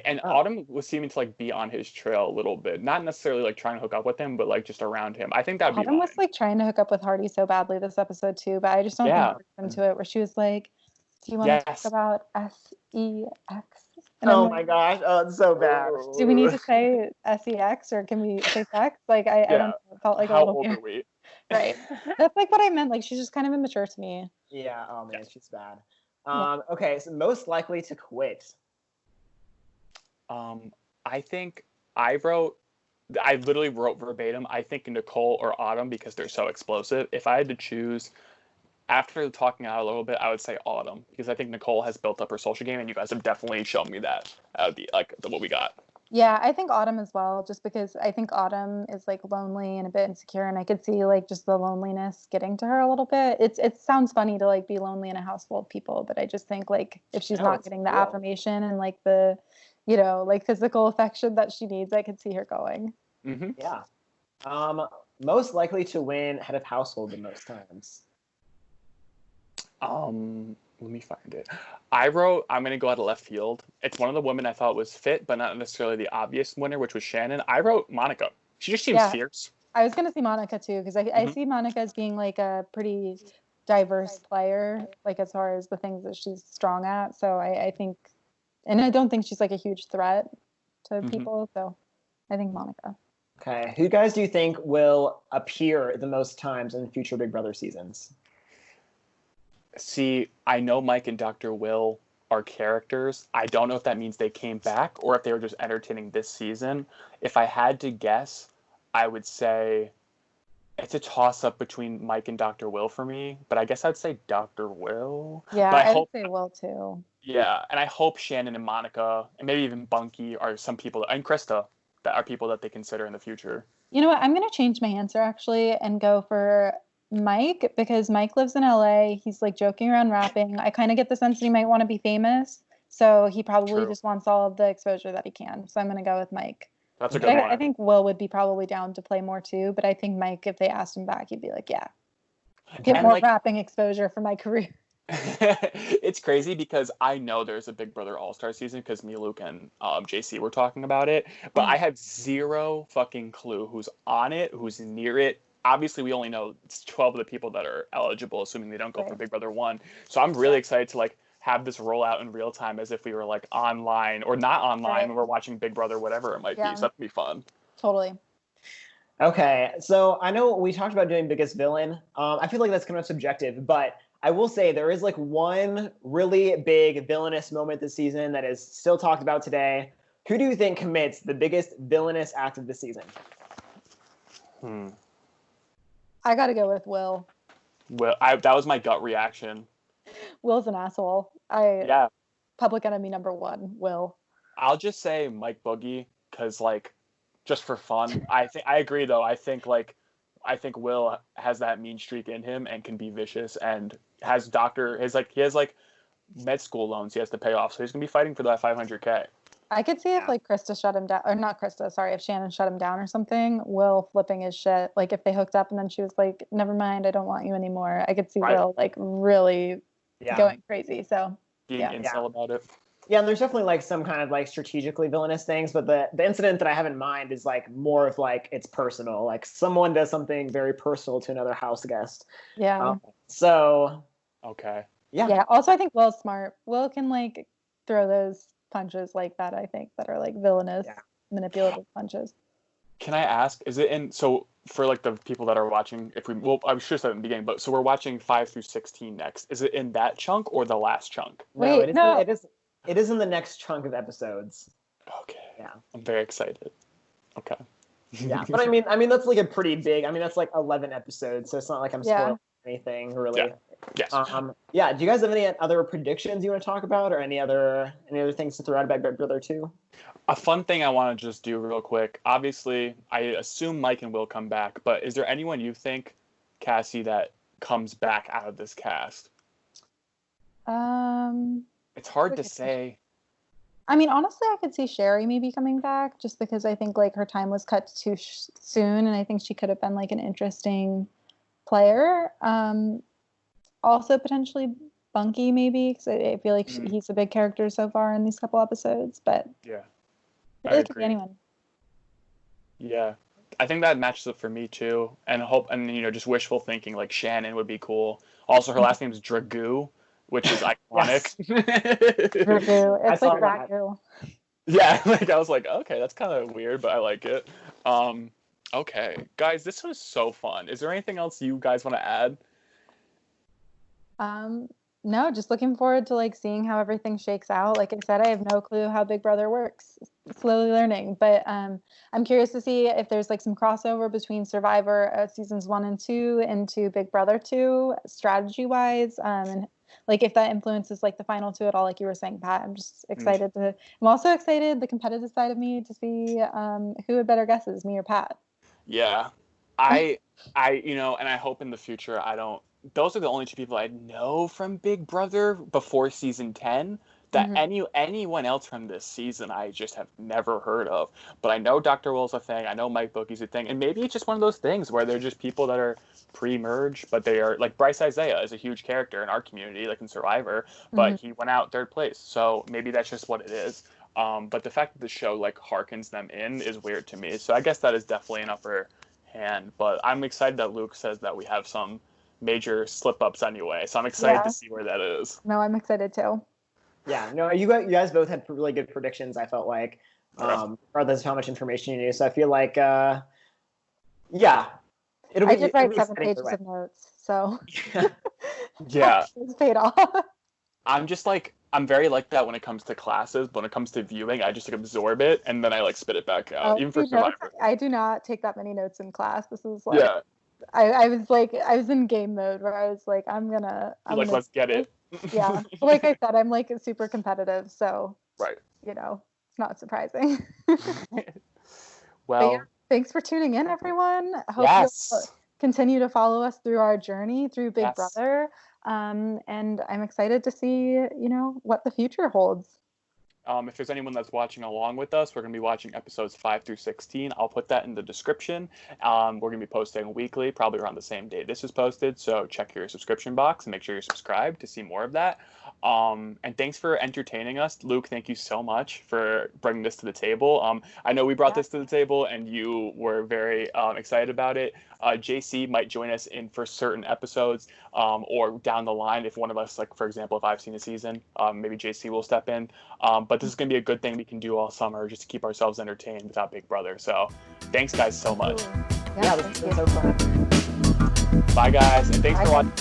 And Autumn was seeming to like be on his trail a little bit, not necessarily like trying to hook up with him, but like just around him. I think that'd be Autumn was like trying to hook up with Hardy so badly this episode too, but I just don't think we're into it. Where she was like, "Do you want to talk about SEX?" And oh my gosh! Oh, it's so bad. Do we need to say SEX or can we say sex? Like I don't know. It felt like how a little old weird. are we? Right. That's like what I meant. Like she's just kind of immature to me. Yeah. Oh man, she's bad. Okay, so most likely to quit. I think I literally wrote verbatim, I think Nicole or Autumn because they're so explosive. If I had to choose, after talking out a little bit, I would say Autumn because I think Nicole has built up her social game and you guys have definitely shown me that out of what we got. Yeah, I think Autumn as well, just because I think Autumn is like lonely and a bit insecure, and I could see like just the loneliness getting to her a little bit. It sounds funny to like be lonely in a house full of people, but I just think like if she's not getting the affirmation and like the, like physical affection that she needs, I could see her going. Mm-hmm. Yeah. Most likely to win head of household the most times. Let me find it. I wrote, I'm going to go out of left field. It's one of the women I thought was fit, but not necessarily the obvious winner, which was Shannon. I wrote Monica. She just seems fierce. I was going to see Monica too, because I see Monica as being like a pretty diverse player, like as far as the things that she's strong at. So I think, and I don't think she's like a huge threat to people. So I think Monica. Okay. Who guys do you think will appear the most times in future Big Brother seasons? See, I know Mike and Dr. Will are characters. I don't know if that means they came back or if they were just entertaining this season. If I had to guess, I would say it's a toss-up between Mike and Dr. Will for me, but I guess I'd say Dr. Will. Yeah, but I would say Will too. Yeah, and I hope Shannon and Monica, and maybe even Bunky, are some people, and Krista, that are people that they consider in the future. You know what? I'm going to change my answer actually and go for Mike, because Mike lives in LA. He's like joking around rapping. I kind of get the sense that he might want to be famous. So he probably just wants all of the exposure that he can. So I'm going to go with Mike. That's a good one. I think Will would be probably down to play more too. But I think Mike, if they asked him back, he'd be like, yeah, get more rapping exposure for my career. It's crazy because I know there's a Big Brother All-Star season because me, Luke, and JC were talking about it, but I have zero fucking clue who's on it, who's near it. Obviously, we only know 12 of the people that are eligible, assuming they don't go for Big Brother 1. So I'm really excited to like have this roll out in real time as if we were like online or not online when we're watching Big Brother, whatever it might be. So that'd be fun. Totally. Okay, so I know we talked about doing biggest villain. I feel like that's kind of subjective, but I will say there is like one really big villainous moment this season that is still talked about today. Who do you think commits the biggest villainous act of the season? I got to go with Will. Will, that was my gut reaction. Will's an asshole. Public enemy number one, Will. I'll just say Mike Boogie because like just for fun. I agree though. I think Will has that mean streak in him and can be vicious and he has med school loans he has to pay off, so he's gonna be fighting for that $500K. I could see if like Krista shut him down, or not Krista, sorry, if Shannon shut him down or something, Will flipping his shit. Like if they hooked up and then she was like, never mind, I don't want you anymore. I could see Will like really going crazy. So being incel about it. Yeah, and there's definitely like some kind of like strategically villainous things, but the incident that I have in mind is like more of like it's personal. Like someone does something very personal to another house guest. Yeah. Okay. Yeah. Yeah. Also, I think Will's smart. Will can like throw those punches like that. I think that are like villainous, manipulative punches. Can I ask? Is it in? So for like the people that are watching, I should have said it in the beginning, but so we're watching 5 through 16 next. Is it in that chunk or the last chunk? Wait, no, it is in the next chunk of episodes. Okay. Yeah. I'm very excited. Okay. Yeah, but I mean that's like a pretty big. I mean that's like 11 episodes, so it's not like I'm spoiling anything really. Yeah. Yes. Yeah. Do you guys have any other predictions you want to talk about, or any other things to throw out about Big Brother 2? A fun thing I want to just do real quick. Obviously, I assume Mike and Will come back, but is there anyone you think, Kassie, that comes back out of this cast? It's hard to say. I mean, honestly, I could see Sherry maybe coming back just because I think like her time was cut too soon, and I think she could have been like an interesting player. Also potentially Bunky maybe, because I feel like he's a big character so far in these couple episodes. But yeah, I feel like it could be anyone. Yeah, I think that matches up for me too, and just wishful thinking like Shannon would be cool. Also, her last name is Dragoo, which is iconic. Dragoo. It's like Dragoo. Yeah, like I was like, okay, that's kind of weird, but I like it. Okay, guys, this was so fun. Is there anything else you guys want to add? No, just looking forward to like seeing how everything shakes out. Like I said, I have no clue how Big Brother works. Slowly learning, but I'm curious to see if there's like some crossover between Survivor seasons 1 and 2 into Big Brother 2 strategy wise, and like if that influences like the final 2 at all. Like you were saying, Pat, I'm just excited I'm also excited, the competitive side of me, to see who had better guesses, me or Pat. Yeah, I and I hope in the future those are the only 2 people I know from Big Brother before season 10. That anyone else from this season I just have never heard of. But I know Dr. Will's a thing. I know Mike Bookie's a thing. And maybe it's just one of those things where they're just people that are pre-merge, but they are like Bryce Isaiah is a huge character in our community, like in Survivor, but he went out 3rd place. So maybe that's just what it is. But the fact that the show like harkens them in is weird to me. So I guess that is definitely an upper hand. But I'm excited that Luke says that we have some major slip-ups anyway. So I'm excited Yeah. to see where that is. No, I'm excited too. Yeah, no, you guys both had really good predictions, I felt like, regardless of how much information you knew. So I feel like, yeah, I did write 7 exciting pages either way. of notes, so Yeah. it's paid off. I'm just like, I'm very like that when it comes to classes, but when it comes to viewing, I just like absorb it and then I like spit it back out. Even for notes, Survivor. I do not take that many notes in class. This is like, Yeah. I was in game mode where I was like, I'm gonna Let's get it. Yeah. Like I said, I'm like super competitive, so Right. it's not surprising. Well, yeah, thanks for tuning in, everyone. I hope you'll yes. continue to follow us through our journey through Big Yes. Brother. And I'm excited to see, what the future holds. If there's anyone that's watching along with us, we're going to be watching episodes 5 through 16. I'll put that in the description. We're going to be posting weekly, probably around the same day this is posted. So check your subscription box and make sure you're subscribed to see more of that. And thanks for entertaining us. Luke, thank you so much for bringing this to the table. I know we brought this to the table and you were very excited about it. JC might join us for certain episodes or down the line if one of us, like, for example, if I've seen a season, maybe JC will step in. But this is going to be a good thing we can do all summer just to keep ourselves entertained without Big Brother. So thanks, guys, so much. Yeah, this has been so fun. Bye, guys, and thanks for watching.